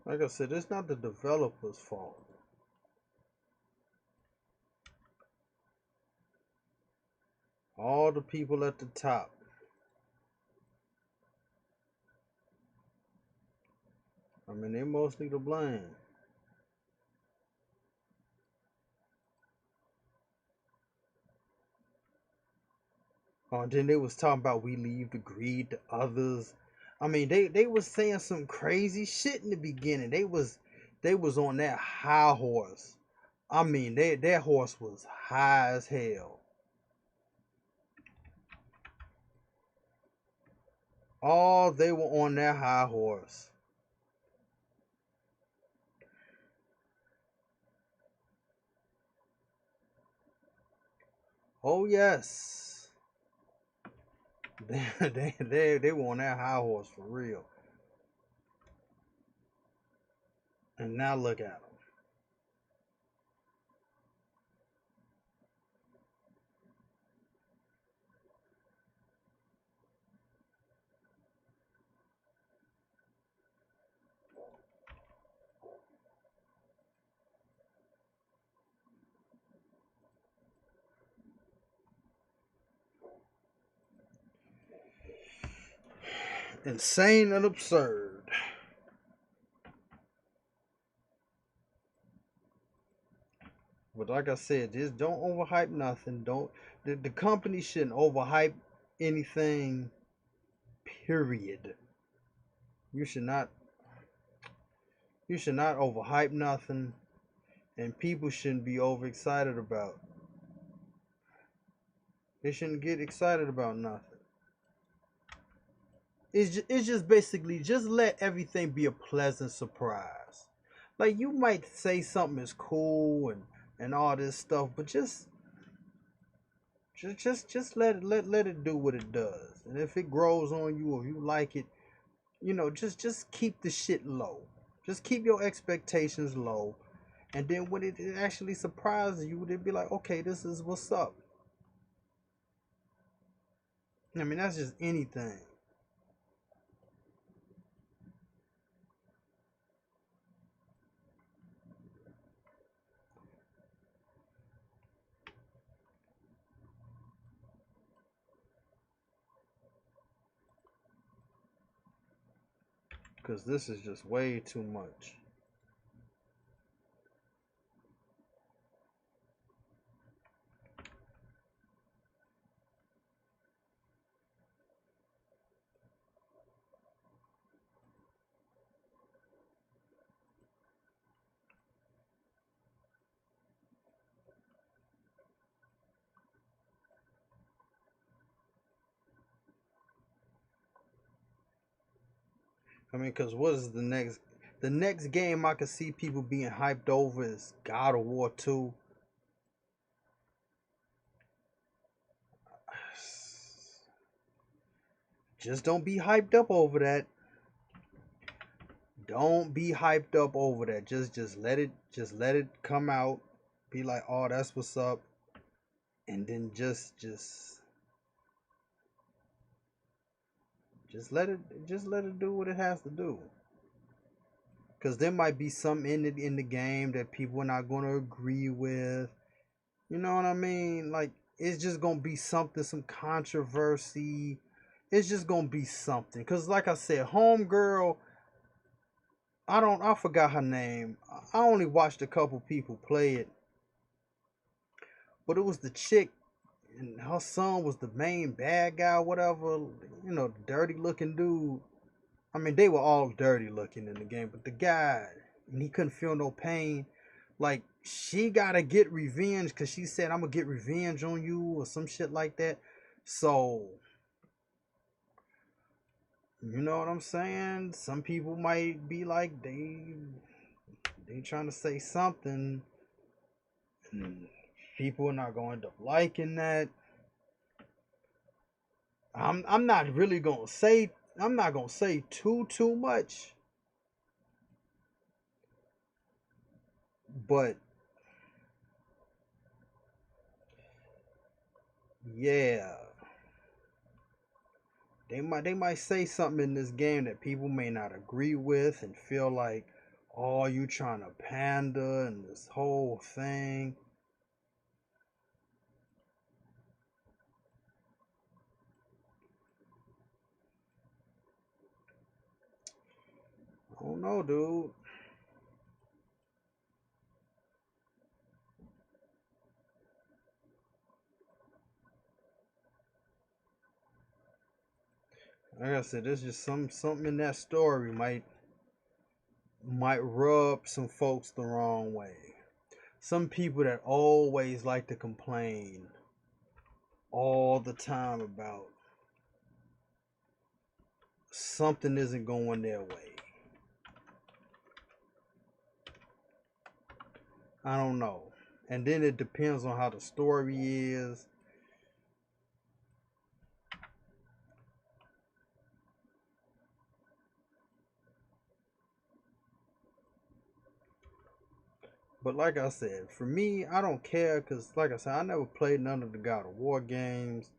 Like I said, it's not the developer's fault. All the people at the top. I mean, they mostly to blame. Oh, and then they was talking about we leave the greed to others. I mean, they was saying some crazy shit in the beginning. They was on that high horse. I mean, their horse was high as hell. All they were on their high horse. Oh yes, they were on that high horse for real. And now look at them. Insane and absurd. But like I said, just don't overhype nothing. Don't the company shouldn't overhype anything. Period. You should not you should not overhype nothing, and people shouldn't be overexcited about. They shouldn't get excited about nothing. It's just basically just let everything be a pleasant surprise. Like you might say something is cool and all this stuff, but just let it do what it does. And if it grows on you or you like it, just keep the shit low. Just keep your expectations low. And then when it actually surprises you, they'd be like, okay, this is what's up. I mean, that's just anything. Because this is just way too much. I mean, because what is the next? The next game I could see people being hyped over is God of War 2. Just don't be hyped up over that. Don't be hyped up over that. Just let it come out. Be like, oh, that's what's up, and then just let it do what it has to do. Cause there might be something in the game that people are not gonna agree with. You know what I mean? Like it's just gonna be something, some controversy. It's just gonna be something. Cause like I said, Homegirl, I forgot her name. I only watched a couple people play it, but it was the chick and her son was the main bad guy, whatever. Dirty looking dude. I mean, they were all dirty looking in the game, but the guy, and he couldn't feel no pain. Like, she gotta get revenge because she said, I'm gonna get revenge on you or some shit like that. So, You know what I'm saying? Some people might be like they trying to say something, and people are not going to end up liking that. I'm not really gonna say, I'm not gonna say too much, but yeah, they might say something in this game that people may not agree with and feel like, oh, you trying to pander and this whole thing. I don't know, dude. Like I said, there's just something in that story might rub some folks the wrong way. Some people that always like to complain all the time about something isn't going their way. I don't know. And then it depends on how the story is. But like I said, for me, I don't care because, like I said, I never played none of the God of War games.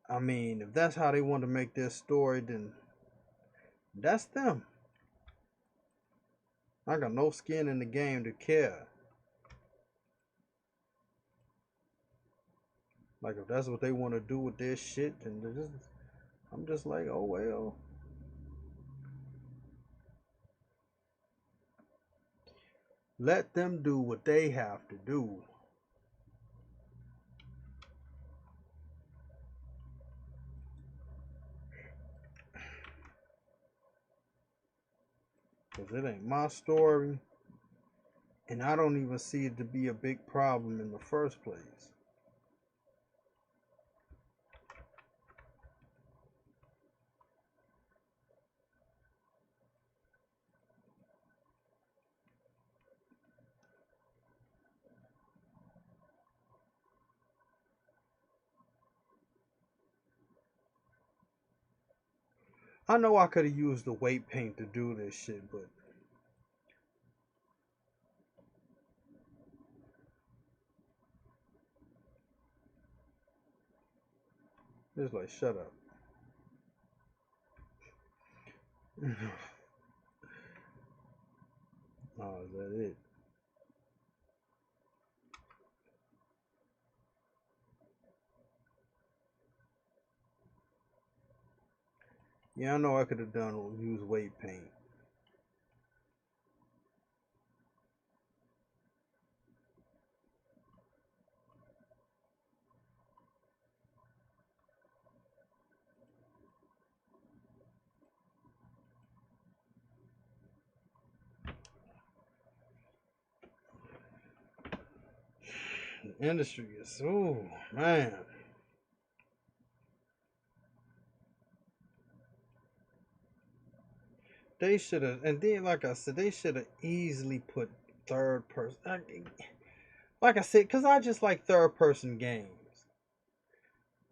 I mean, if that's how they want to make their story, then that's them. I got no skin in the game to care. Like, if that's what they want to do with their shit, then I'm just like, oh well. Let them do what they have to do. Because it ain't my story. And I don't even see it to be a big problem in the first place. I know I could have used the weight paint to do this shit, but it's like, shut up. Oh, is that it? Yeah, I know I could have done use weight paint. The industry is, oh man. They should have, and then like I said, they should have easily put third person. Like I said, because I just like third person games.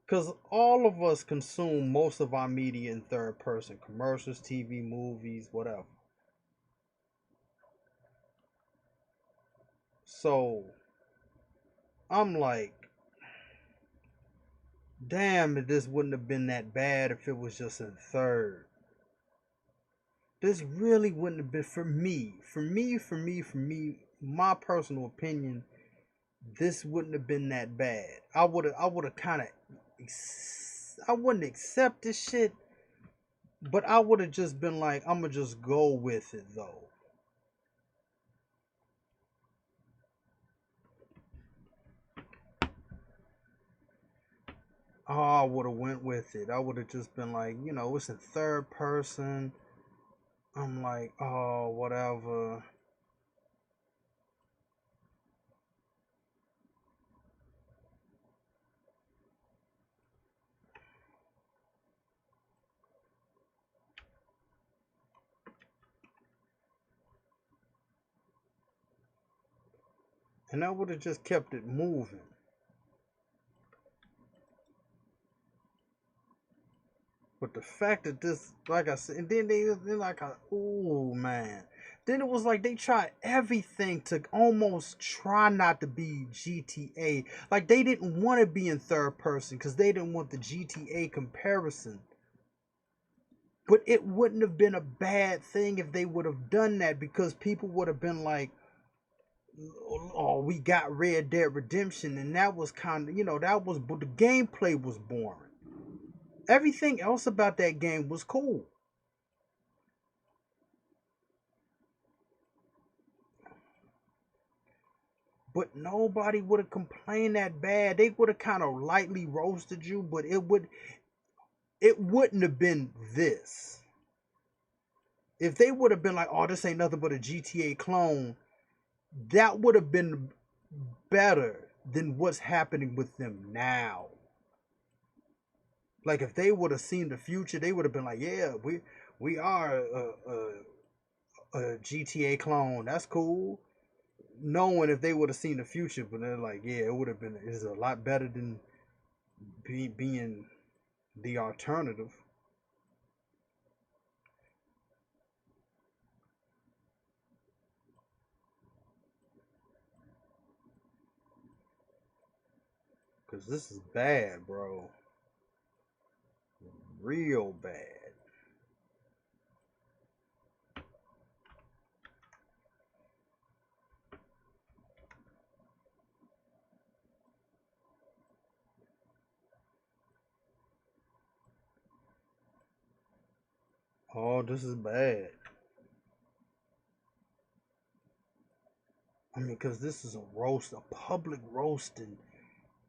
Because all of us consume most of our media in third person, commercials, TV, movies, whatever. So I'm like, damn, this wouldn't have been that bad if it was just in third. This really wouldn't have been for me, my personal opinion, this wouldn't have been that bad. I would have kind of, I wouldn't accept this shit, but I would have just been like, I'm gonna just go with it though. Oh, I would have went with it. I would have just been like, it's in third person. I'm like, oh, whatever. And that would have just kept it moving. But the fact that this, like I said, and then then like, oh man. Then it was like they tried everything to almost try not to be GTA. Like they didn't want to be in third person because they didn't want the GTA comparison. But it wouldn't have been a bad thing if they would have done that because people would have been like, oh, we got Red Dead Redemption, and that was kind of, that was, but the gameplay was boring. Everything else about that game was cool. But nobody would have complained that bad. They would have kind of lightly roasted you, but it wouldn't have been this. If they would have been like, oh, this ain't nothing but a GTA clone, that would have been better than what's happening with them now. Like if they would have seen the future, they would have been like, yeah, we are a GTA clone. That's cool. Knowing if they would have seen the future, but they're like, yeah, it would have been. It's a lot better than being the alternative. Cause this is bad, bro. Real bad. Oh, this is bad. I mean, cause this is a roast, a public roasting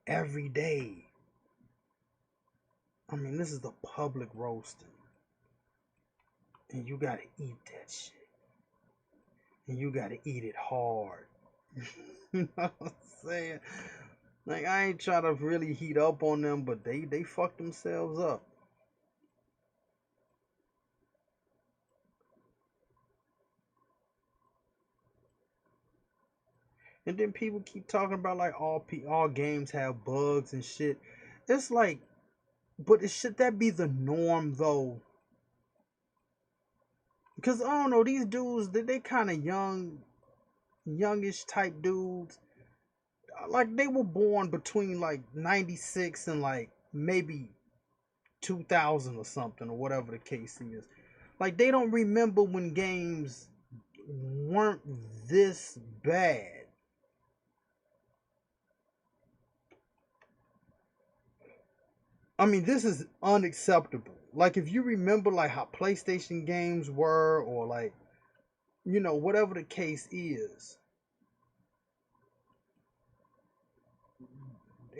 every day. I mean, this is the public roasting, and you gotta eat that shit, and you gotta eat it hard. You know what I'm saying? Like I ain't trying to really heat up on them, but they fucked themselves up. And then people keep talking about like all games have bugs and shit. It's like, but should that be the norm though? Because I don't know, these dudes they kind of youngish type dudes. Like they were born between like 96 and like maybe 2000 or something or whatever the case is. Like they don't remember when games weren't this bad. I mean, this is unacceptable. Like if you remember like how PlayStation games were or like whatever the case is,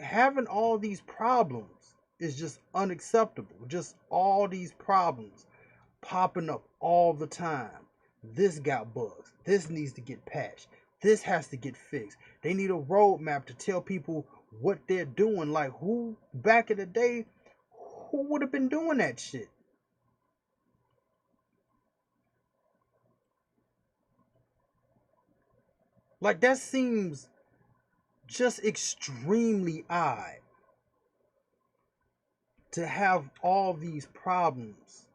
having all these problems is just unacceptable. Just all these problems popping up all the time. This got bugs. This needs to get patched. This has to get fixed. They need a roadmap to tell people what they're doing. Like who back in the day, who would have been doing that shit? Like that seems just extremely odd to have all these problems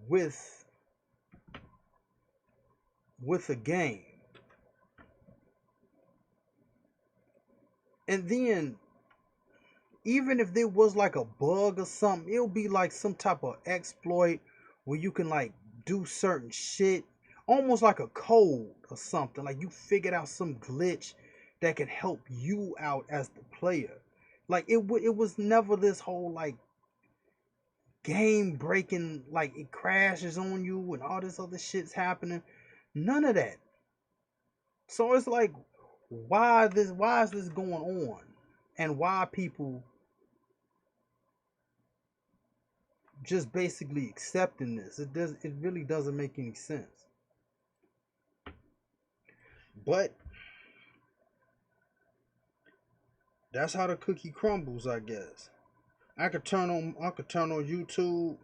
with a game. And then even if there was like a bug or something, it'll be like some type of exploit where you can like do certain shit, almost like a code or something. Like you figured out some glitch that can help you out as the player. Like it was never this whole like game breaking, like it crashes on you and all this other shit's happening. None of that. So it's like, why is this going on? And why people just basically accepting this? It really doesn't make any sense. But that's how the cookie crumbles, I guess. I could turn on YouTube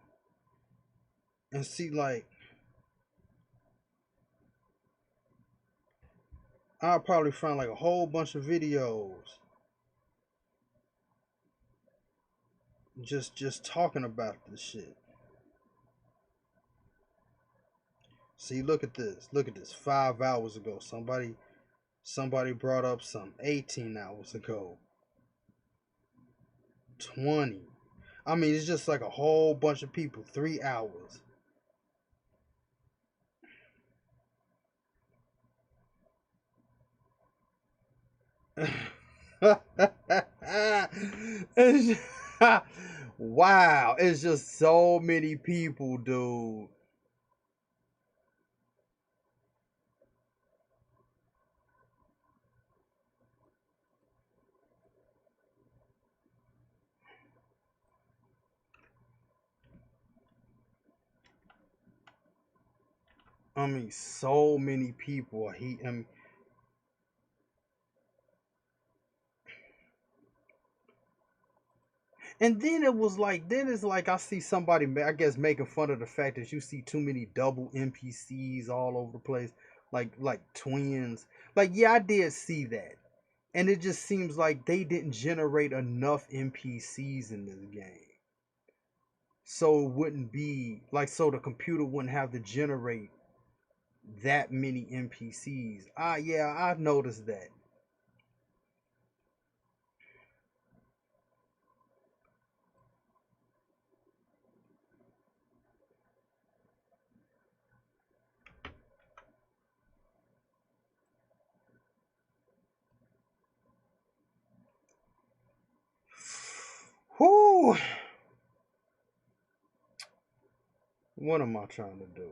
and see like I'll probably find like a whole bunch of videos just talking about this shit. See, look at this. Look at this. 5 hours ago, somebody brought up some 18 hours ago. 20. I mean, it's just like a whole bunch of people. 3 hours. It's just, wow, it's just so many people, dude. I mean, so many people. And then it was like, then it's like I see somebody, I guess, making fun of the fact that you see too many double NPCs all over the place, like twins. Like, yeah, I did see that, and it just seems like they didn't generate enough NPCs in this game, so it wouldn't be like, so the computer wouldn't have to generate that many NPCs. Yeah, I've noticed that. Whoo! What am I trying to do?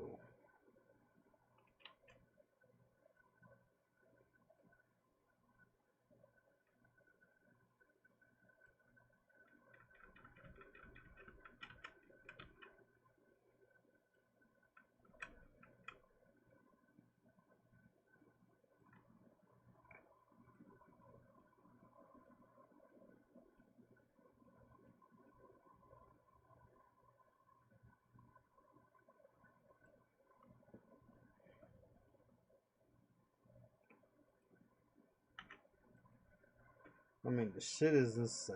I mean, the shit is insane.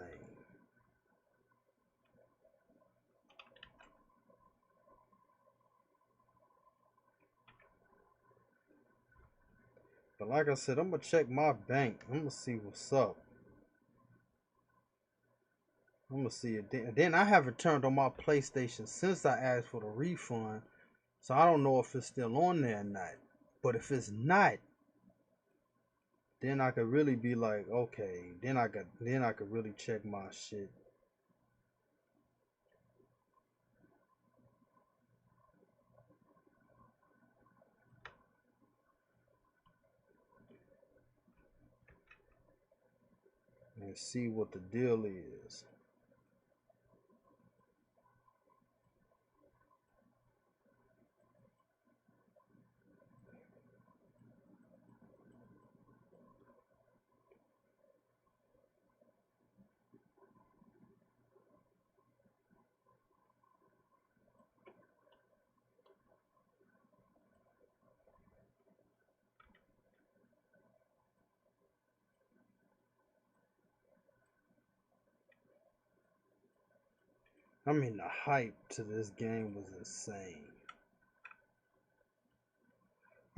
But like I said, I'm gonna check my bank. I'm gonna see what's up. I'm gonna see it. Then I haven't turned on my PlayStation since I asked for the refund, so I don't know if it's still on there or not. But if it's not, then I could really be like, okay, then I could really check my shit and see what the deal is. I mean, the hype to this game was insane.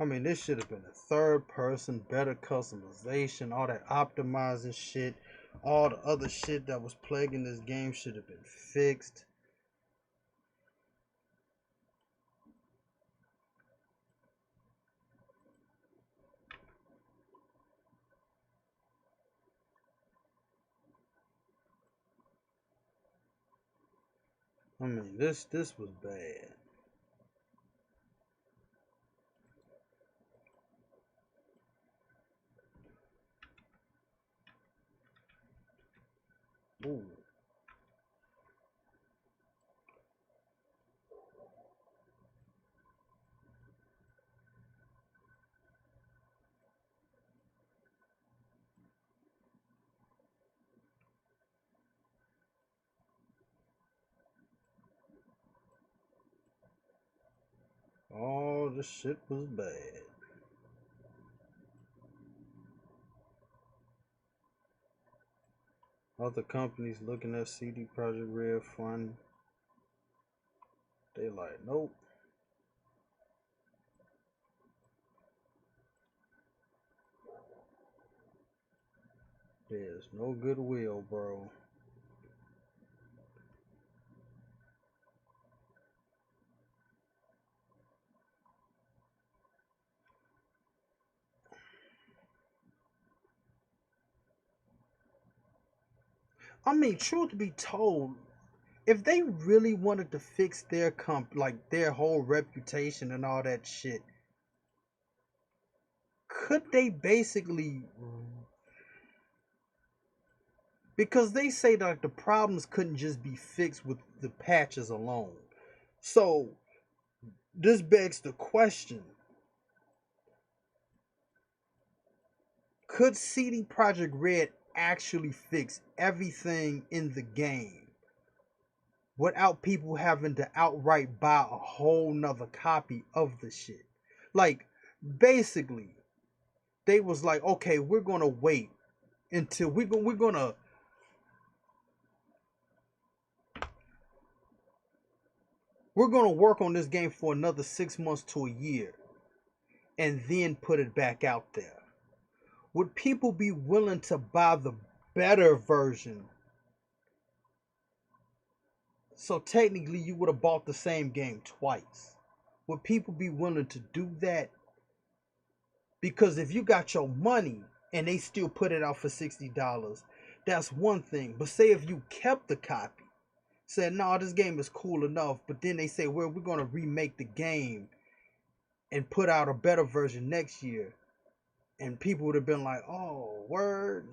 I mean, this should have been a third person, better customization, all that optimizing shit, all the other shit that was plaguing this game should have been fixed. I mean, this was bad. Ooh. All the shit was bad. Other companies looking at CD Projekt Red fund, they like, nope. There's no goodwill, bro. I mean, truth be told, if they really wanted to fix their like their whole reputation and all that shit, could they basically, because they say that the problems couldn't just be fixed with the patches alone. So this begs the question: could CD Projekt Red actually fix everything in the game without people having to outright buy a whole nother copy of the shit? Like, basically, they was like, okay, we're gonna wait until we're gonna work on this game for another 6 months to a year, and then put it back out there. Would people be willing to buy the better version? So technically, you would have bought the same game twice. Would people be willing to do that? Because if you got your money and they still put it out for $60, that's one thing. But say if you kept the copy, said, no, this game is cool enough, but then they say, well, we're going to remake the game and put out a better version next year. And people would have been like, oh, word.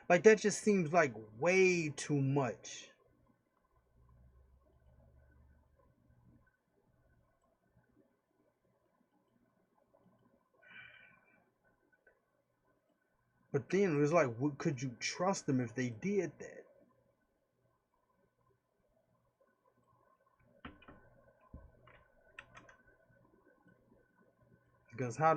Like, that just seems like way too much. But then it was like, could you trust them if they did that? Because how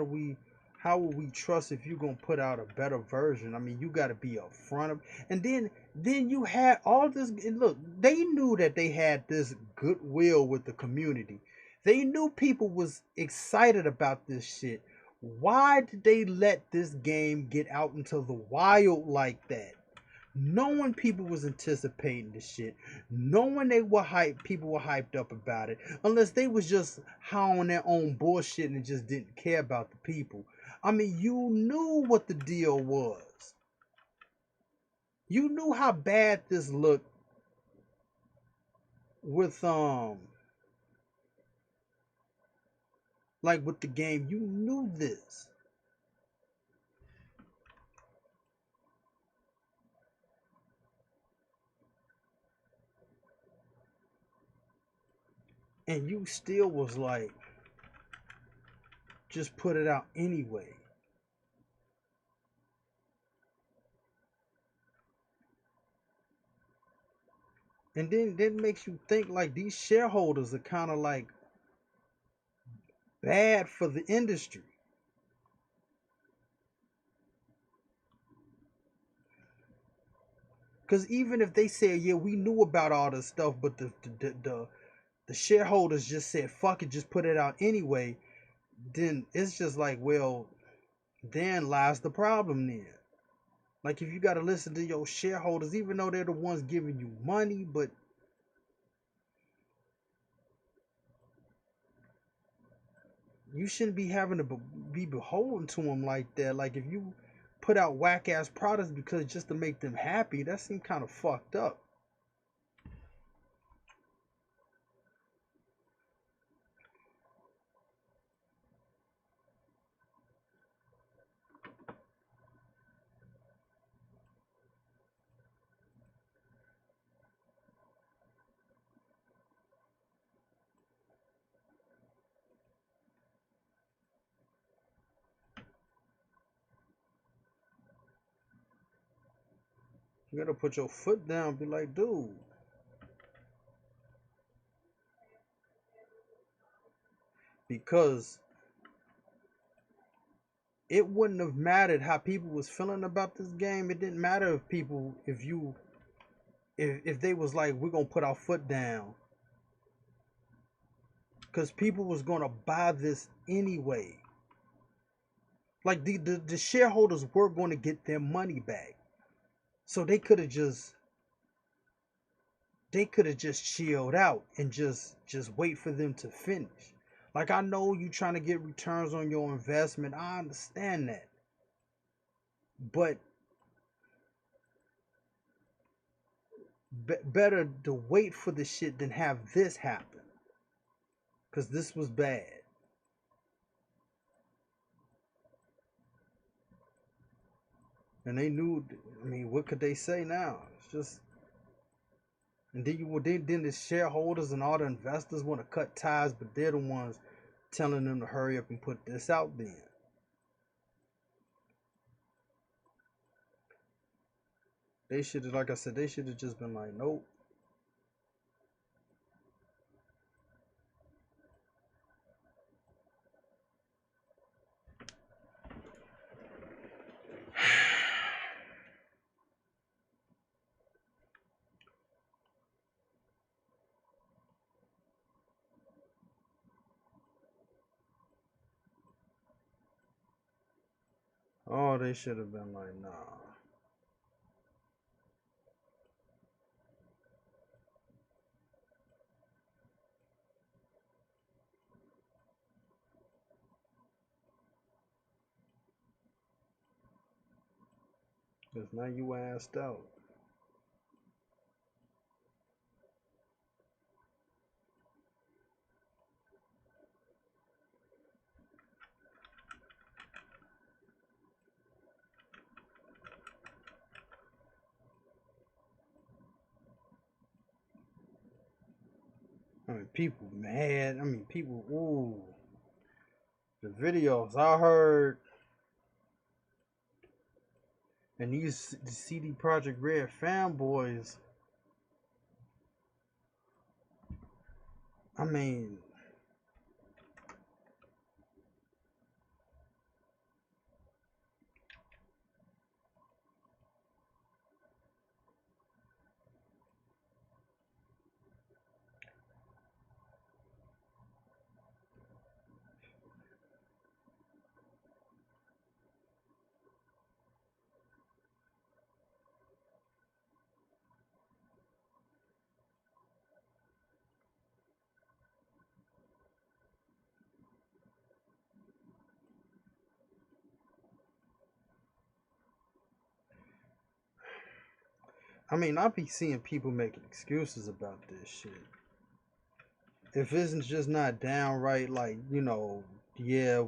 will we trust if you're gonna put out a better version? I mean, you got to be upfront of, and then you had all this. And look, they knew that they had this goodwill with the community. They knew people was excited about this shit. Why did they let this game get out into the wild like that? Knowing people was anticipating the shit, knowing they were hyped, people were hyped up about it, unless they was just high on their own bullshit and just didn't care about the people. I mean, you knew what the deal was. You knew how bad this looked with like with the game. You knew this. And you still was like, just put it out anyway. And then that makes you think like these shareholders are kind of like bad for the industry. Because even if they said, yeah, we knew about all this stuff, but the shareholders just said, fuck it, just put it out anyway, then it's just like, well, then lies the problem then. Like, if you got to listen to your shareholders, even though they're the ones giving you money, but you shouldn't be having to be beholden to them like that. Like, if you put out whack ass products because just to make them happy, that seems kind of fucked up. You gotta put your foot down, be like, dude, because it wouldn't have mattered how people was feeling about this game. It didn't matter if people, if they was like, we're gonna put our foot down, because people was gonna buy this anyway. Like the shareholders were going to get their money back, so they could have just chilled out and just wait for them to finish. Like, I know you trying to get returns on your investment. I understand that. But better to wait for the shit than have this happen. Cause this was bad. And they knew, I mean, what could they say now? It's just, and then the shareholders and all the investors want to cut ties, but they're the ones telling them to hurry up and put this out then. They should have, like I said, they should have just been like, nope. Oh, they should have been like, nah. Because now you asked out. I mean, people mad. I mean, people, ooh. The videos I heard, and these CD Projekt Red fanboys, I mean, I be seeing people making excuses about this shit. If it's just not downright like, yeah,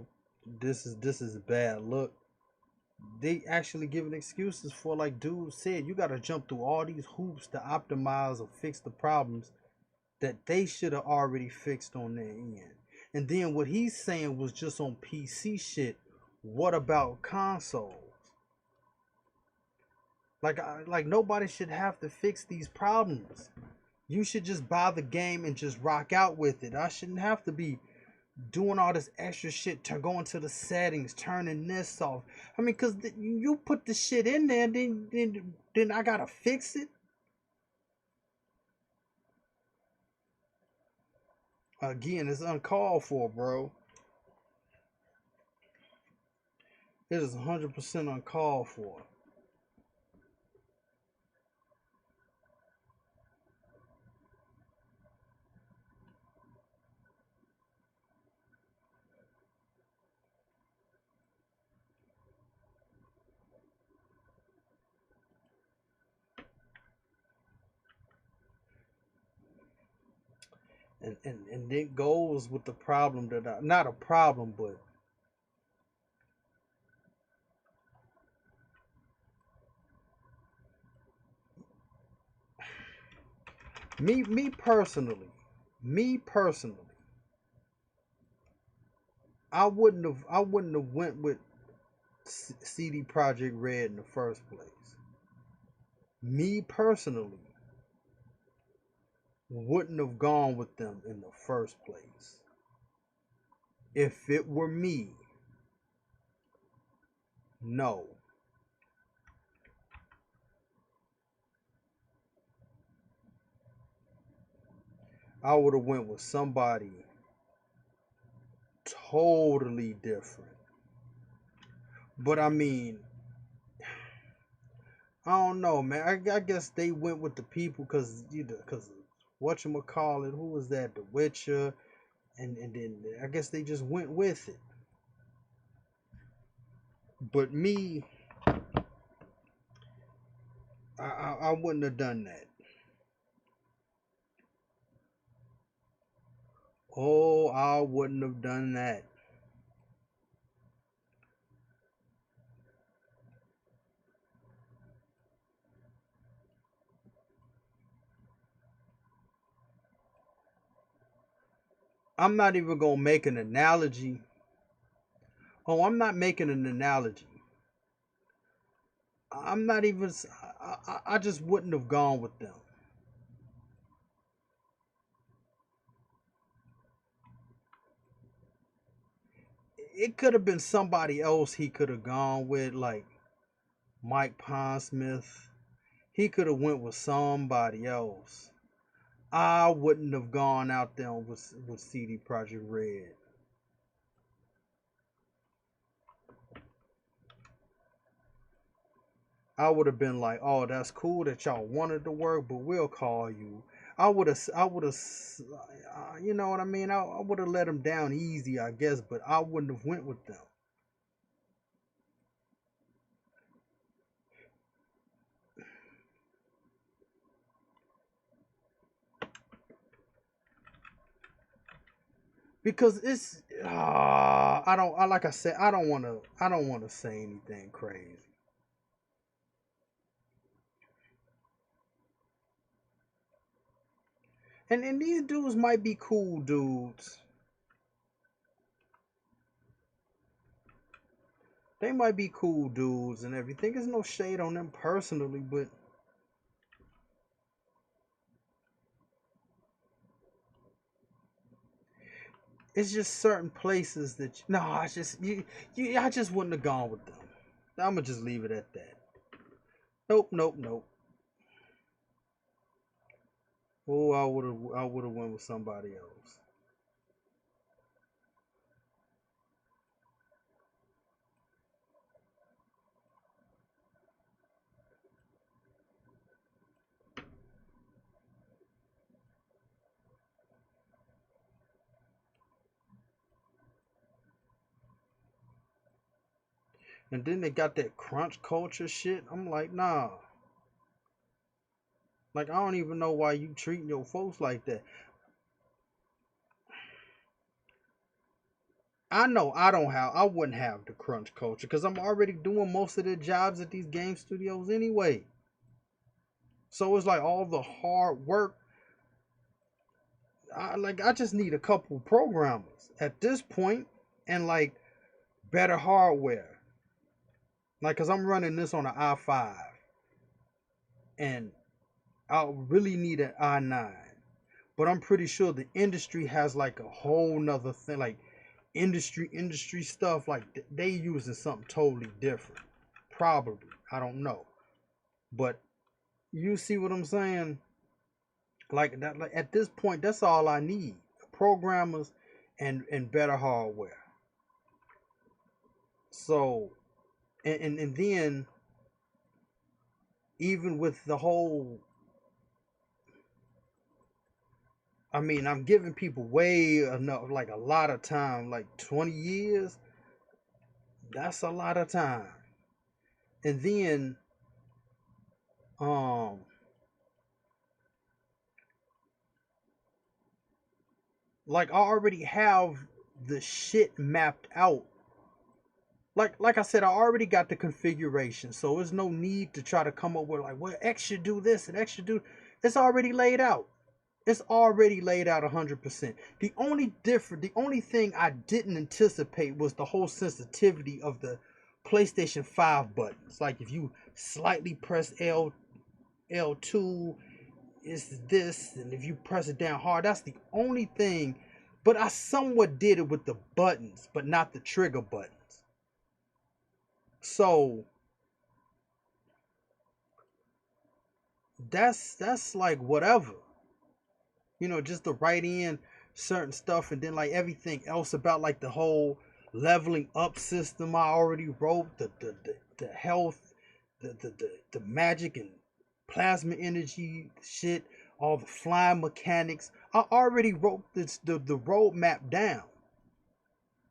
this is a bad look. They actually giving excuses for, like dude said, you gotta jump through all these hoops to optimize or fix the problems that they should have already fixed on their end. And then what he's saying was just on PC shit. What about consoles? Like nobody should have to fix these problems. You should just buy the game and just rock out with it. I shouldn't have to be doing all this extra shit to go into the settings, turning this off. I mean, cause you put the shit in there, then I gotta fix it. Again, it's uncalled for, bro. It is 100% uncalled for. And it goes with the problem that not a problem, but me personally, I wouldn't have went with CD Projekt Red in the first place. Me personally wouldn't have gone with them in the first place. If it were me, No. I would have went with somebody totally different. But I mean, I don't know, man. I guess they went with the people because whatchamacallit, who was that? The Witcher, and then I guess they just went with it. But me, I wouldn't have done that. Oh, I wouldn't have done that. I'm not even gonna make an analogy. Oh, I'm not making an analogy. I'm not even. I just wouldn't have gone with them. It could have been somebody else he could have gone with, like Mike Pondsmith. He could have went with somebody else. I wouldn't have gone out there with CD Projekt Red. I would have been like, "Oh, that's cool that y'all wanted to work, but we'll call you." I would have, you know what I mean? I would have let them down easy, I guess, but I wouldn't have went with them. Because it's I don't I like I said I don't want to say anything crazy. And these dudes might be cool dudes. They might be cool dudes and everything. There's no shade on them personally, but it's just certain places that no, I just I just wouldn't have gone with them. I'm gonna just leave it at that. Nope, nope, nope. Oh, I would have went with somebody else. And then they got that crunch culture shit. I'm like, nah. Like I don't even know why you treating your folks like that. I know I wouldn't have the crunch culture because I'm already doing most of the jobs at these game studios anyway. So it's like all the hard work. I just need a couple programmers at this point and like better hardware. Like, cause I'm running this on an i5 and I really need an i9. But I'm pretty sure the industry has like a whole nother thing, like industry stuff. Like they using something totally different. Probably, I don't know. But you see what I'm saying? Like that. Like at this point, that's all I need: programmers and better hardware. So and then even with the whole, I mean, I'm giving people way enough, like a lot of time, like 20 years. That's a lot of time. And then, um, like I already have the shit mapped out. Like I said, I already got the configuration, so there's no need to try to come up with like, well, X should do this and X should do. It's already laid out. It's already laid out 100%. The only thing I didn't anticipate was the whole sensitivity of the PlayStation 5 buttons. Like if you slightly press L2, it's this, and if you press it down hard, that's the only thing. But I somewhat did it with the buttons, but not the trigger buttons. So that's like whatever, just to write in certain stuff, and then like everything else about like the whole leveling up system I already wrote, the health, the magic and plasma energy shit, all the flying mechanics. I already wrote the roadmap down.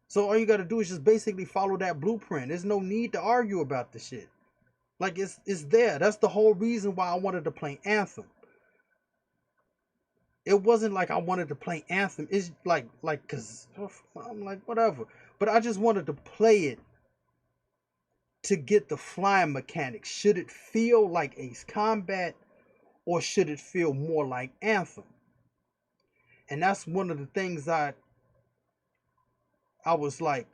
So all you gotta do is just basically follow that blueprint. There's no need to argue about the shit. Like it's there. That's the whole reason why I wanted to play Anthem. It wasn't like I wanted to play Anthem. It's like cause I'm like whatever. But I just wanted to play it to get the flying mechanics. Should it feel like Ace Combat or should it feel more like Anthem? And that's one of the things I was like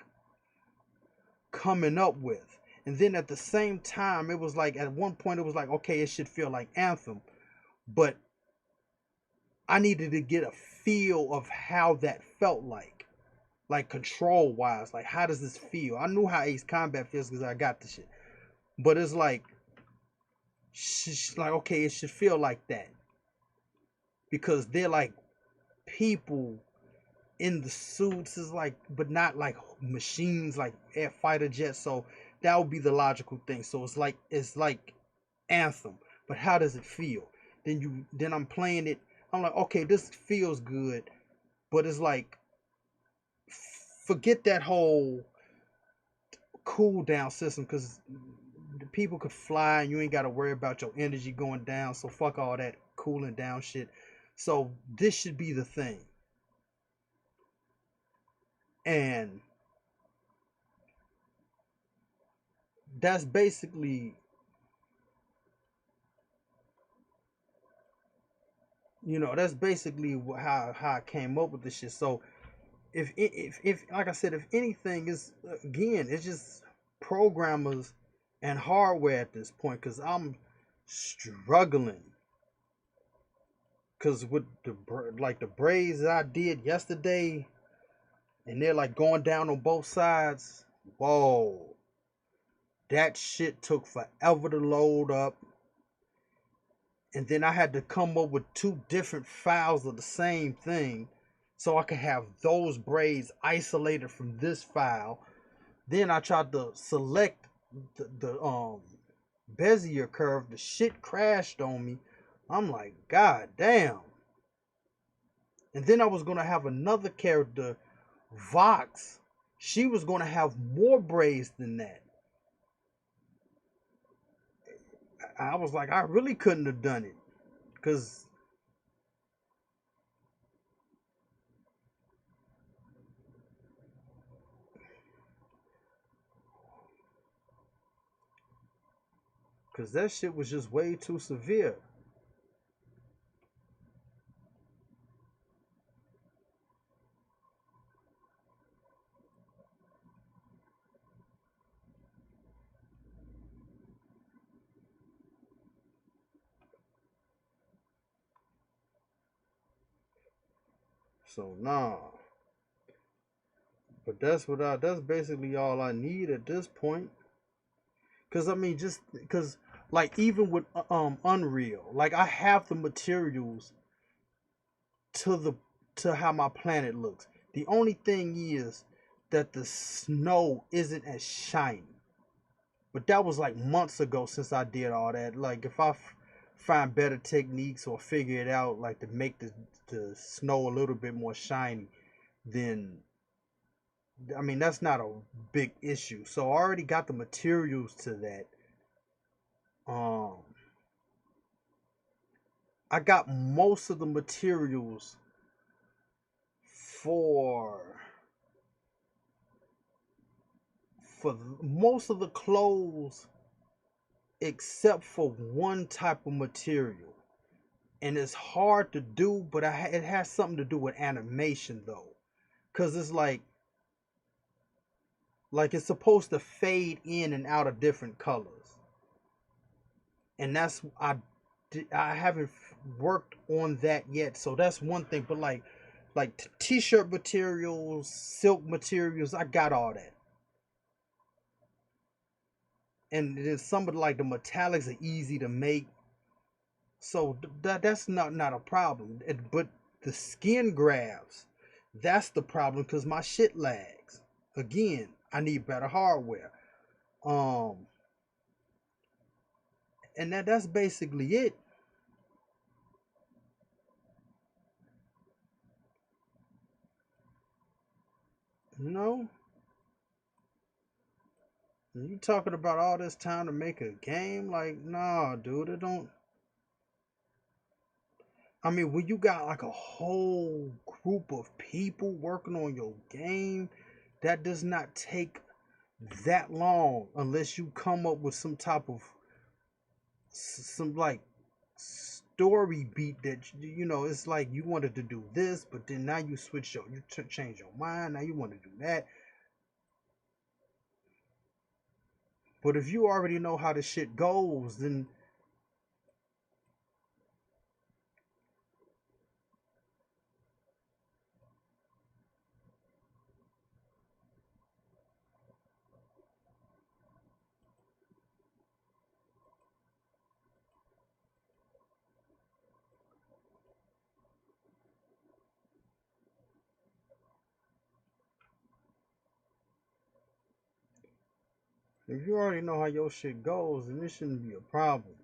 coming up with. And then at the same time, it was like at one point it was like, okay, it should feel like Anthem, but I needed to get a feel of how that felt like control wise, like how does this feel? I knew how Ace Combat feels because I got the shit, but it's like, okay, it should feel like that because they're like people in the suits, is like, but not like machines like air fighter jets. So that would be the logical thing. So it's like Anthem, but how does it feel? Then I'm playing it. I'm like, okay, this feels good, but it's like, forget that whole cooldown system because the people could fly and you ain't got to worry about your energy going down. So fuck all that cooling down shit. So this should be the thing. And that's basically, that's basically how I came up with this shit. So if like I said, if anything is, again, it's just programmers and hardware at this point because I'm struggling. Because with the braids I did yesterday, and they're like going down on both sides. Whoa, that shit took forever to load up. And then I had to come up with two different files of the same thing so I could have those braids isolated from this file. Then I tried to select the Bezier curve. The shit crashed on me. I'm like, God damn. And then I was gonna have another character, Vox. She was gonna have more braids than that. I was like, I really couldn't have done it. Cause Cause that shit was just way too severe. So nah. But that's basically all I need at this point. Cause I mean, just cause like even with Unreal, like I have the materials to the to how my planet looks. The only thing is that the snow isn't as shiny. But that was like months ago since I did all that. Like if I find better techniques or figure it out, like to make the snow a little bit more shiny, then I mean that's not a big issue. So I already got the materials to that. Um, I got most of the materials for most of the clothes except for one type of material, and it's hard to do, but it has something to do with animation though, because it's like it's supposed to fade in and out of different colors, and that's I haven't worked on that yet, so that's one thing. But like t-shirt materials, silk materials, I got all that. and then some of like the metallics are easy to make, so that's not a problem. But the skin grabs, that's the problem because my shit lags. Again, I need better hardware. Um, and that's basically it. You know, and you talking about all this time to make a game? Like, nah, dude, it don't. I mean, when you got like a whole group of people working on your game, that does not take that long unless you come up with some type of some like story beat that it's like you wanted to do this, but then now you change your mind. Now you want to do that. But if you already know how the shit goes, then if you already know how your shit goes, then it shouldn't be a problem.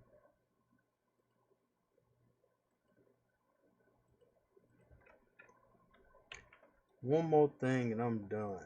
One more thing and I'm done.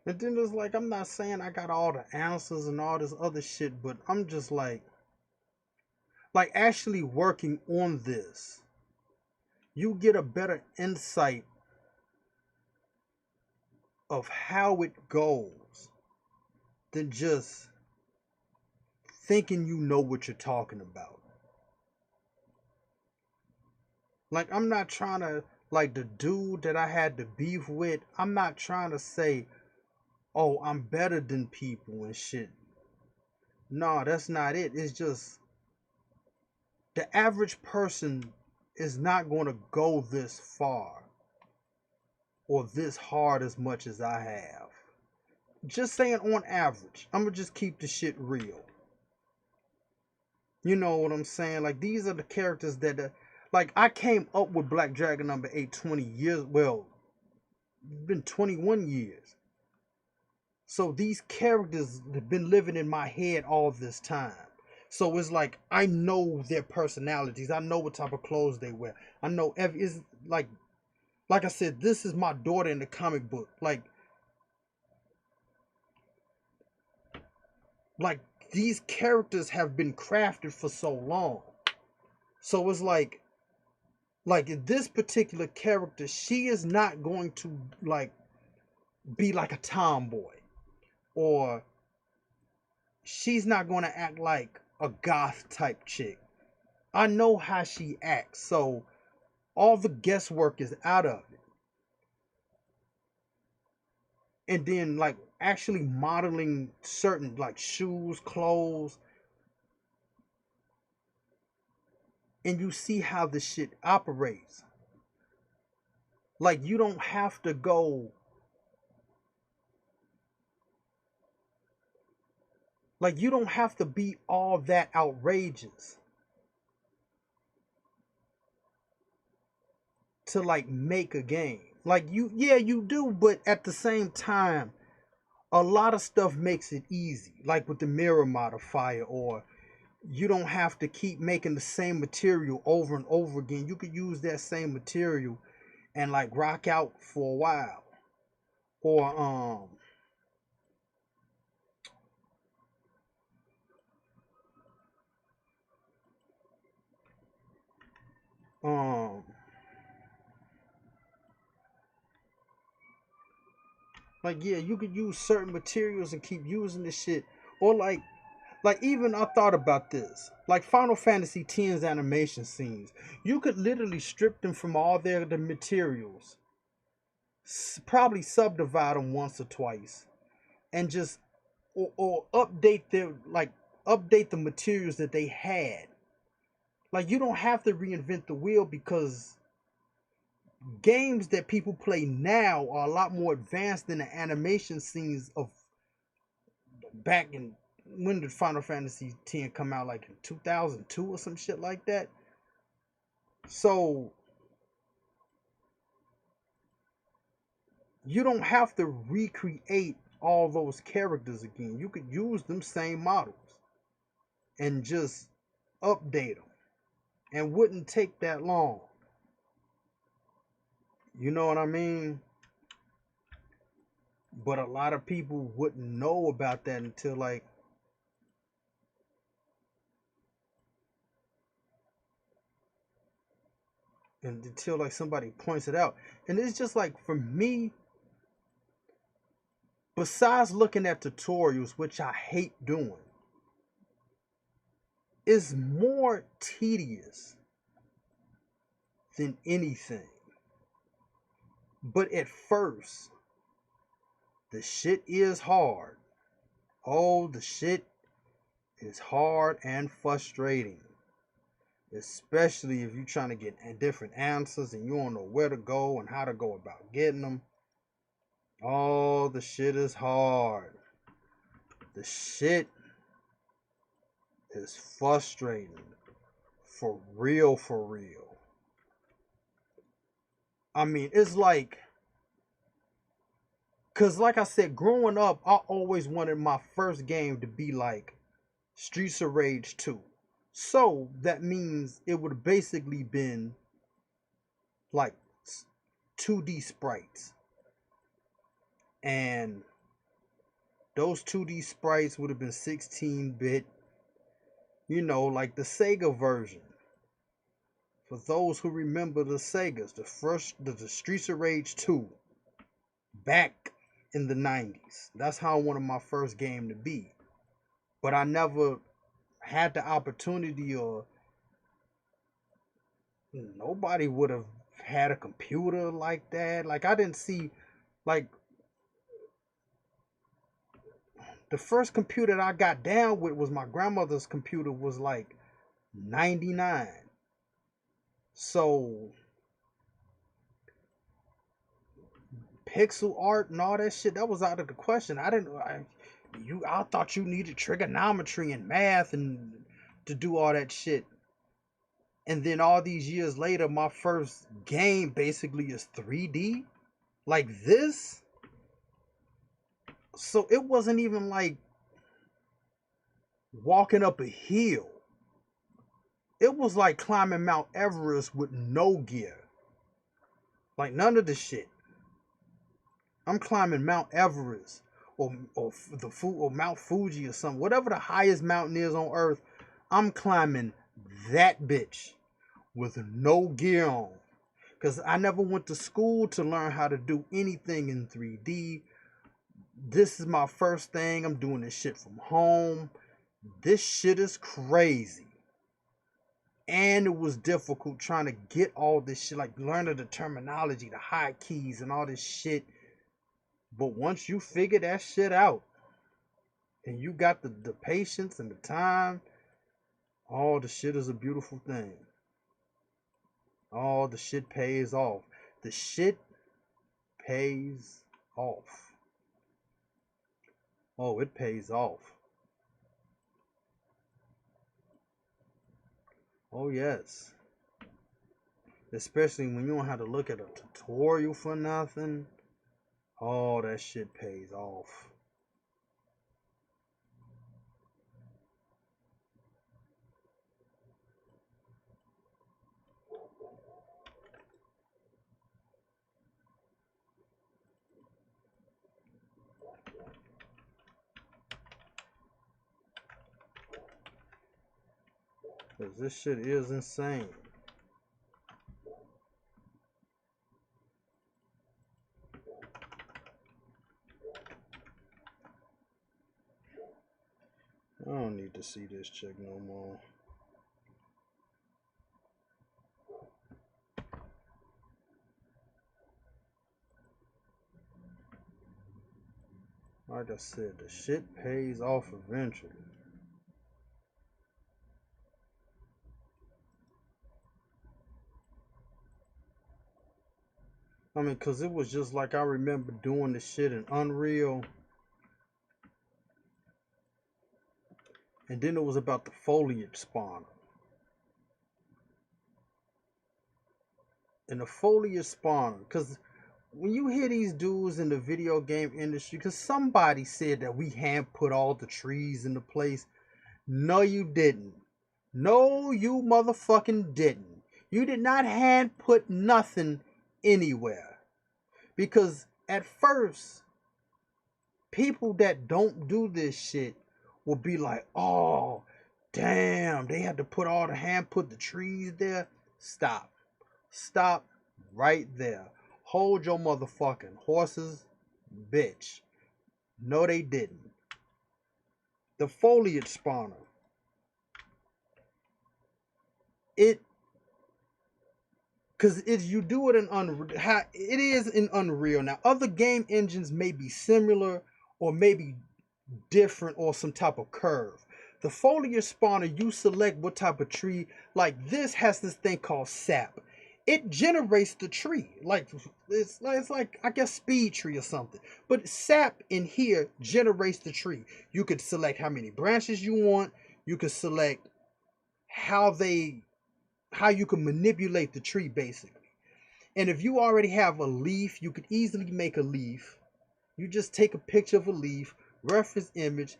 And then it's like, I'm not saying I got all the answers and all this other shit, but I'm just like actually working on this, you get a better insight of how it goes than just thinking you know what you're talking about. Like, I'm not trying to, like, the dude that I had to beef with, I'm not trying to say, oh, I'm better than people and shit. No, that's not it. It's just the average person is not going to go this far or this hard as much as I have. Just saying on average. I'm going to just keep the shit real. You know what I'm saying? Like, these are the characters that, like, I came up with Black Dragon number 8 20 years. Well, it's been 21 years. So these characters have been living in my head all this time. So it's like I know their personalities. I know what type of clothes they wear. I know every is like I said, this is my daughter in the comic book. Like these characters have been crafted for so long. So it's like in this particular character, she is not going to like be like a tomboy, or she's not going to act like a goth type chick. I know how she acts, so all the guesswork is out of it. And then like actually modeling certain like shoes, clothes, and you see how the shit operates. Like you don't have to go like you don't have to be all that outrageous to like make a game. Like you do, but at the same time, a lot of stuff makes it easy. Like with the mirror modifier, or you don't have to keep making the same material over and over again. You could use that same material and like rock out for a while. Or um like yeah, you could use certain materials and keep using this shit. Or Like, even I thought about this. Like Final Fantasy X's animation scenes, you could literally strip them from all the materials, probably subdivide them once or twice, and just or update their like update the materials that they had. Like, you don't have to reinvent the wheel, because games that people play now are a lot more advanced than the animation scenes of back in, when did Final Fantasy X come out, like in 2002 or some shit like that. So you don't have to recreate all those characters again. You could use them same models and just update them, and wouldn't take that long. You know what I mean? But a lot of people wouldn't know about that until like somebody points it out. And it's just like, for me, besides looking at tutorials, which I hate doing, is more tedious than anything. But at first, the shit is hard. Oh, the shit is hard and frustrating. Especially if you're trying to get different answers and you don't know where to go and how to go about getting them. Oh, the shit is hard. The shit is frustrating. For real, for real. I mean, it's like, because like I said, growing up, I always wanted my first game to be like Streets of Rage 2. So that means it would have basically been like 2D sprites. And those 2D sprites would have been 16-bit, like the Sega version. For those who remember the Segas, the Streets of Rage 2, back in the 90s. That's how I wanted my first game to be. But I never had the opportunity, or nobody would have had a computer like that. Like, I didn't see, like, the first computer that I got down with was my grandmother's computer, was like 99. So pixel art and all that shit, that was out of the question. I thought you needed trigonometry and math and to do all that shit. And then all these years later, my first game basically is 3D like this. So it wasn't even like walking up a hill. It was like climbing Mount Everest with no gear. Like, none of the shit. I'm climbing Mount Everest, or Mount Fuji or something. Whatever the highest mountain is on Earth, I'm climbing that bitch with no gear on. Because I never went to school to learn how to do anything in 3D. This is my first thing. I'm doing this shit from home. This shit is crazy. And it was difficult trying to get all this shit, like learning the terminology, the high keys, and all this shit. But once you figure that shit out, and you got the patience and the time, all the shit is a beautiful thing. All the shit pays off. The shit pays off. Oh, it pays off. Oh, yes. Especially when you don't have to look at a tutorial for nothing. Oh, that shit pays off. Because this shit is insane. don't need to see this chick no more. Like I said, the shit pays off eventually. I mean, cause it was just like I remember doing the shit in Unreal, and then it was about the foliage spawner. And the foliage spawner, cause when you hear these dudes in the video game industry, cause somebody said that we hand put all the trees into place. No, you didn't. No, you motherfucking didn't. You did not hand put nothing anywhere. Because at first, people that don't do this shit will be like, oh, damn, they had to put all the hand put the trees there. Stop. Stop right there. Hold your motherfucking horses, bitch. No, they didn't. The foliage spawner. It because if you do it in Unreal, it is in Unreal. Now, other game engines may be similar or maybe different or some type of curve. The foliage spawner, you select what type of tree. Like this has this thing called sap. It generates the tree. Like it's like I guess speed tree or something. But sap in here generates the tree. You could select how many branches you want. You could select how they how you can manipulate the tree basically. And if you already have a leaf, you could easily make a leaf. You just take a picture of a leaf, reference image.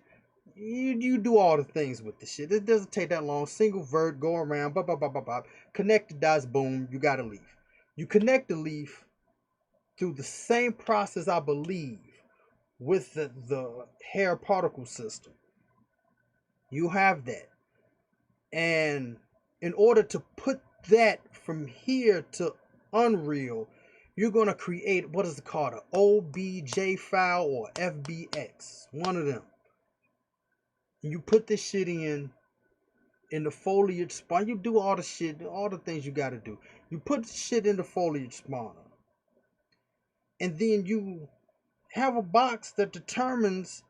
You do all the things with the shit. It doesn't take that long. Single vert, go around, blah, blah, blah, blah, blah. Connect the dots, boom, you got a leaf. You connect the leaf through the same process, I believe, with the hair particle system. You have that. And in order to put that from here to Unreal, you're going to create what is it called, an OBJ file or FBX, one of them. And you put this shit in the foliage spawn. You do all the shit, all the things you got to do. You put the shit in the foliage spawner, and then you have a box that determines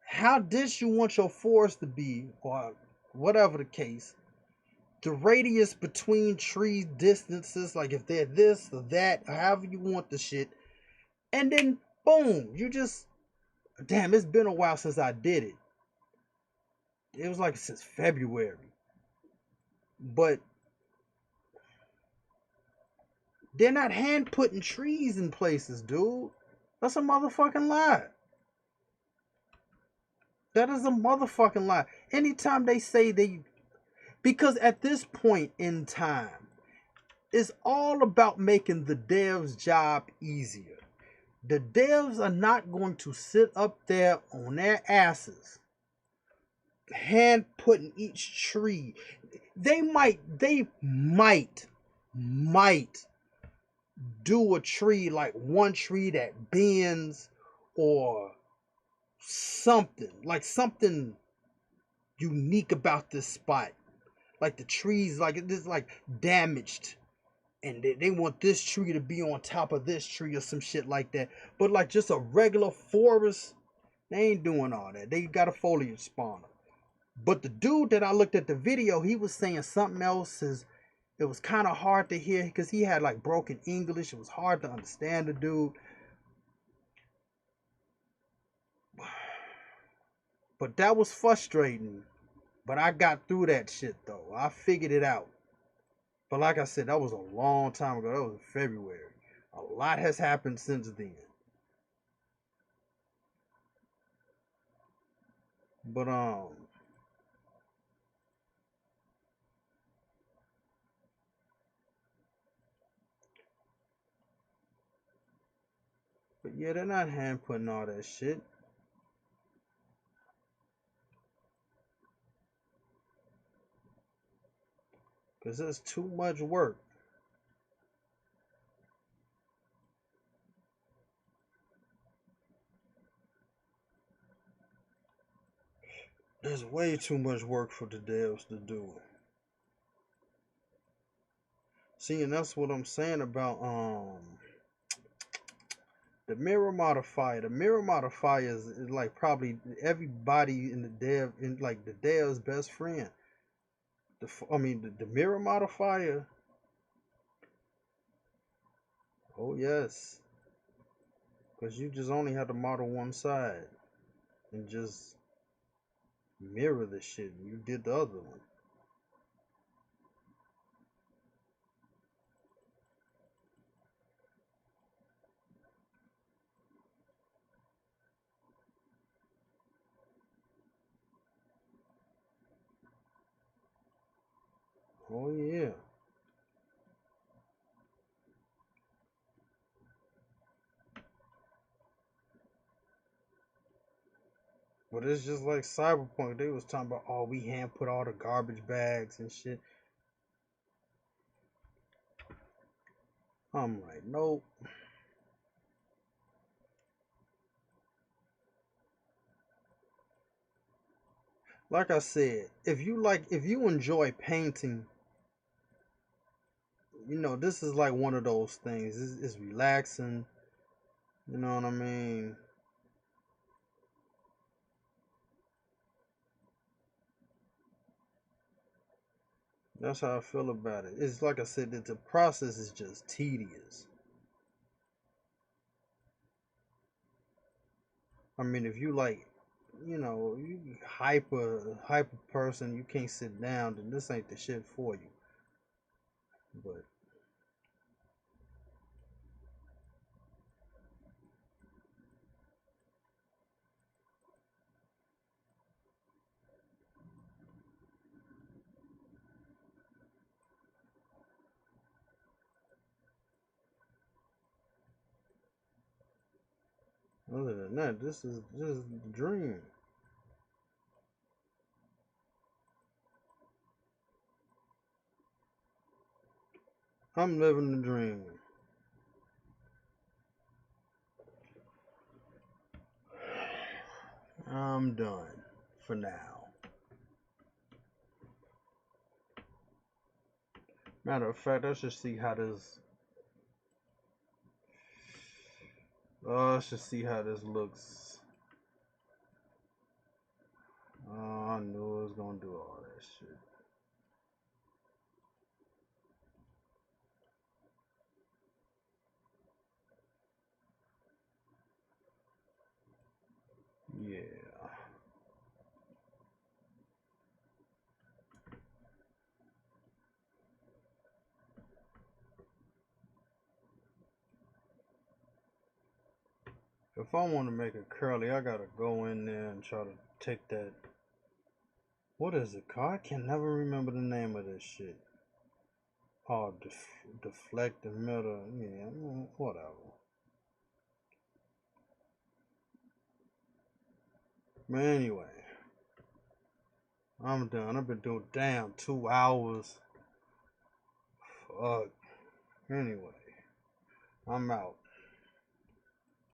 how dense you want your forest to be, or whatever the case. The radius between tree distances, like if they're this or that, however you want the shit. And then boom, you just damn, it's been a while since I did it. It was like since February. But they're not hand putting trees in places, dude. That's a motherfucking lie. That is a motherfucking lie. Anytime they say they, because at this point in time, it's all about making the devs' job easier. The devs are not going to sit up there on their asses, hand putting each tree. They might do a tree, like one tree that bends or something, like something unique about this spot. Like the trees, like it is like damaged, and they want this tree to be on top of this tree or some shit like that. But like just a regular forest, they ain't doing all that. They got a foliage spawner. But the dude that I looked at the video, he was saying something else. It was kind of hard to hear because he had like broken English. It was hard to understand the dude. But that was frustrating. But I got through that shit though. I figured it out. But like I said, that was a long time ago. That was in February. A lot has happened since then. But but yeah, they're not hand putting all that shit. Cause it's too much work. There's way too much work for the devs to do. See, and that's what I'm saying about the mirror modifier. The mirror modifier is like probably everybody in the dev, in like the dev's best friend. The mirror modifier. Oh yes, because you just only have to model one side and just mirror the shit. You did the other one. Oh yeah. But it's just like Cyberpunk. They was talking about, oh, we hand put all the garbage bags and shit. I'm like, nope. Like I said, if you enjoy painting, this is like one of those things. It's relaxing. You know what I mean? That's how I feel about it. It's like I said, the process is just tedious. I mean, if you like, you hyper person, you can't sit down, then this ain't the shit for you. But other than that, this is the dream. I'm living the dream. I'm done for now. Matter of fact, let's just see how this. Let's just see how this looks. I knew it was gonna do all that shit. Yeah. If I want to make it curly, I gotta go in there and try to take that. What is it called? I can never remember the name of this shit. Oh, deflect the middle. Yeah, whatever. But anyway, I'm done. I've been doing damn 2 hours. Fuck. Anyway, I'm out.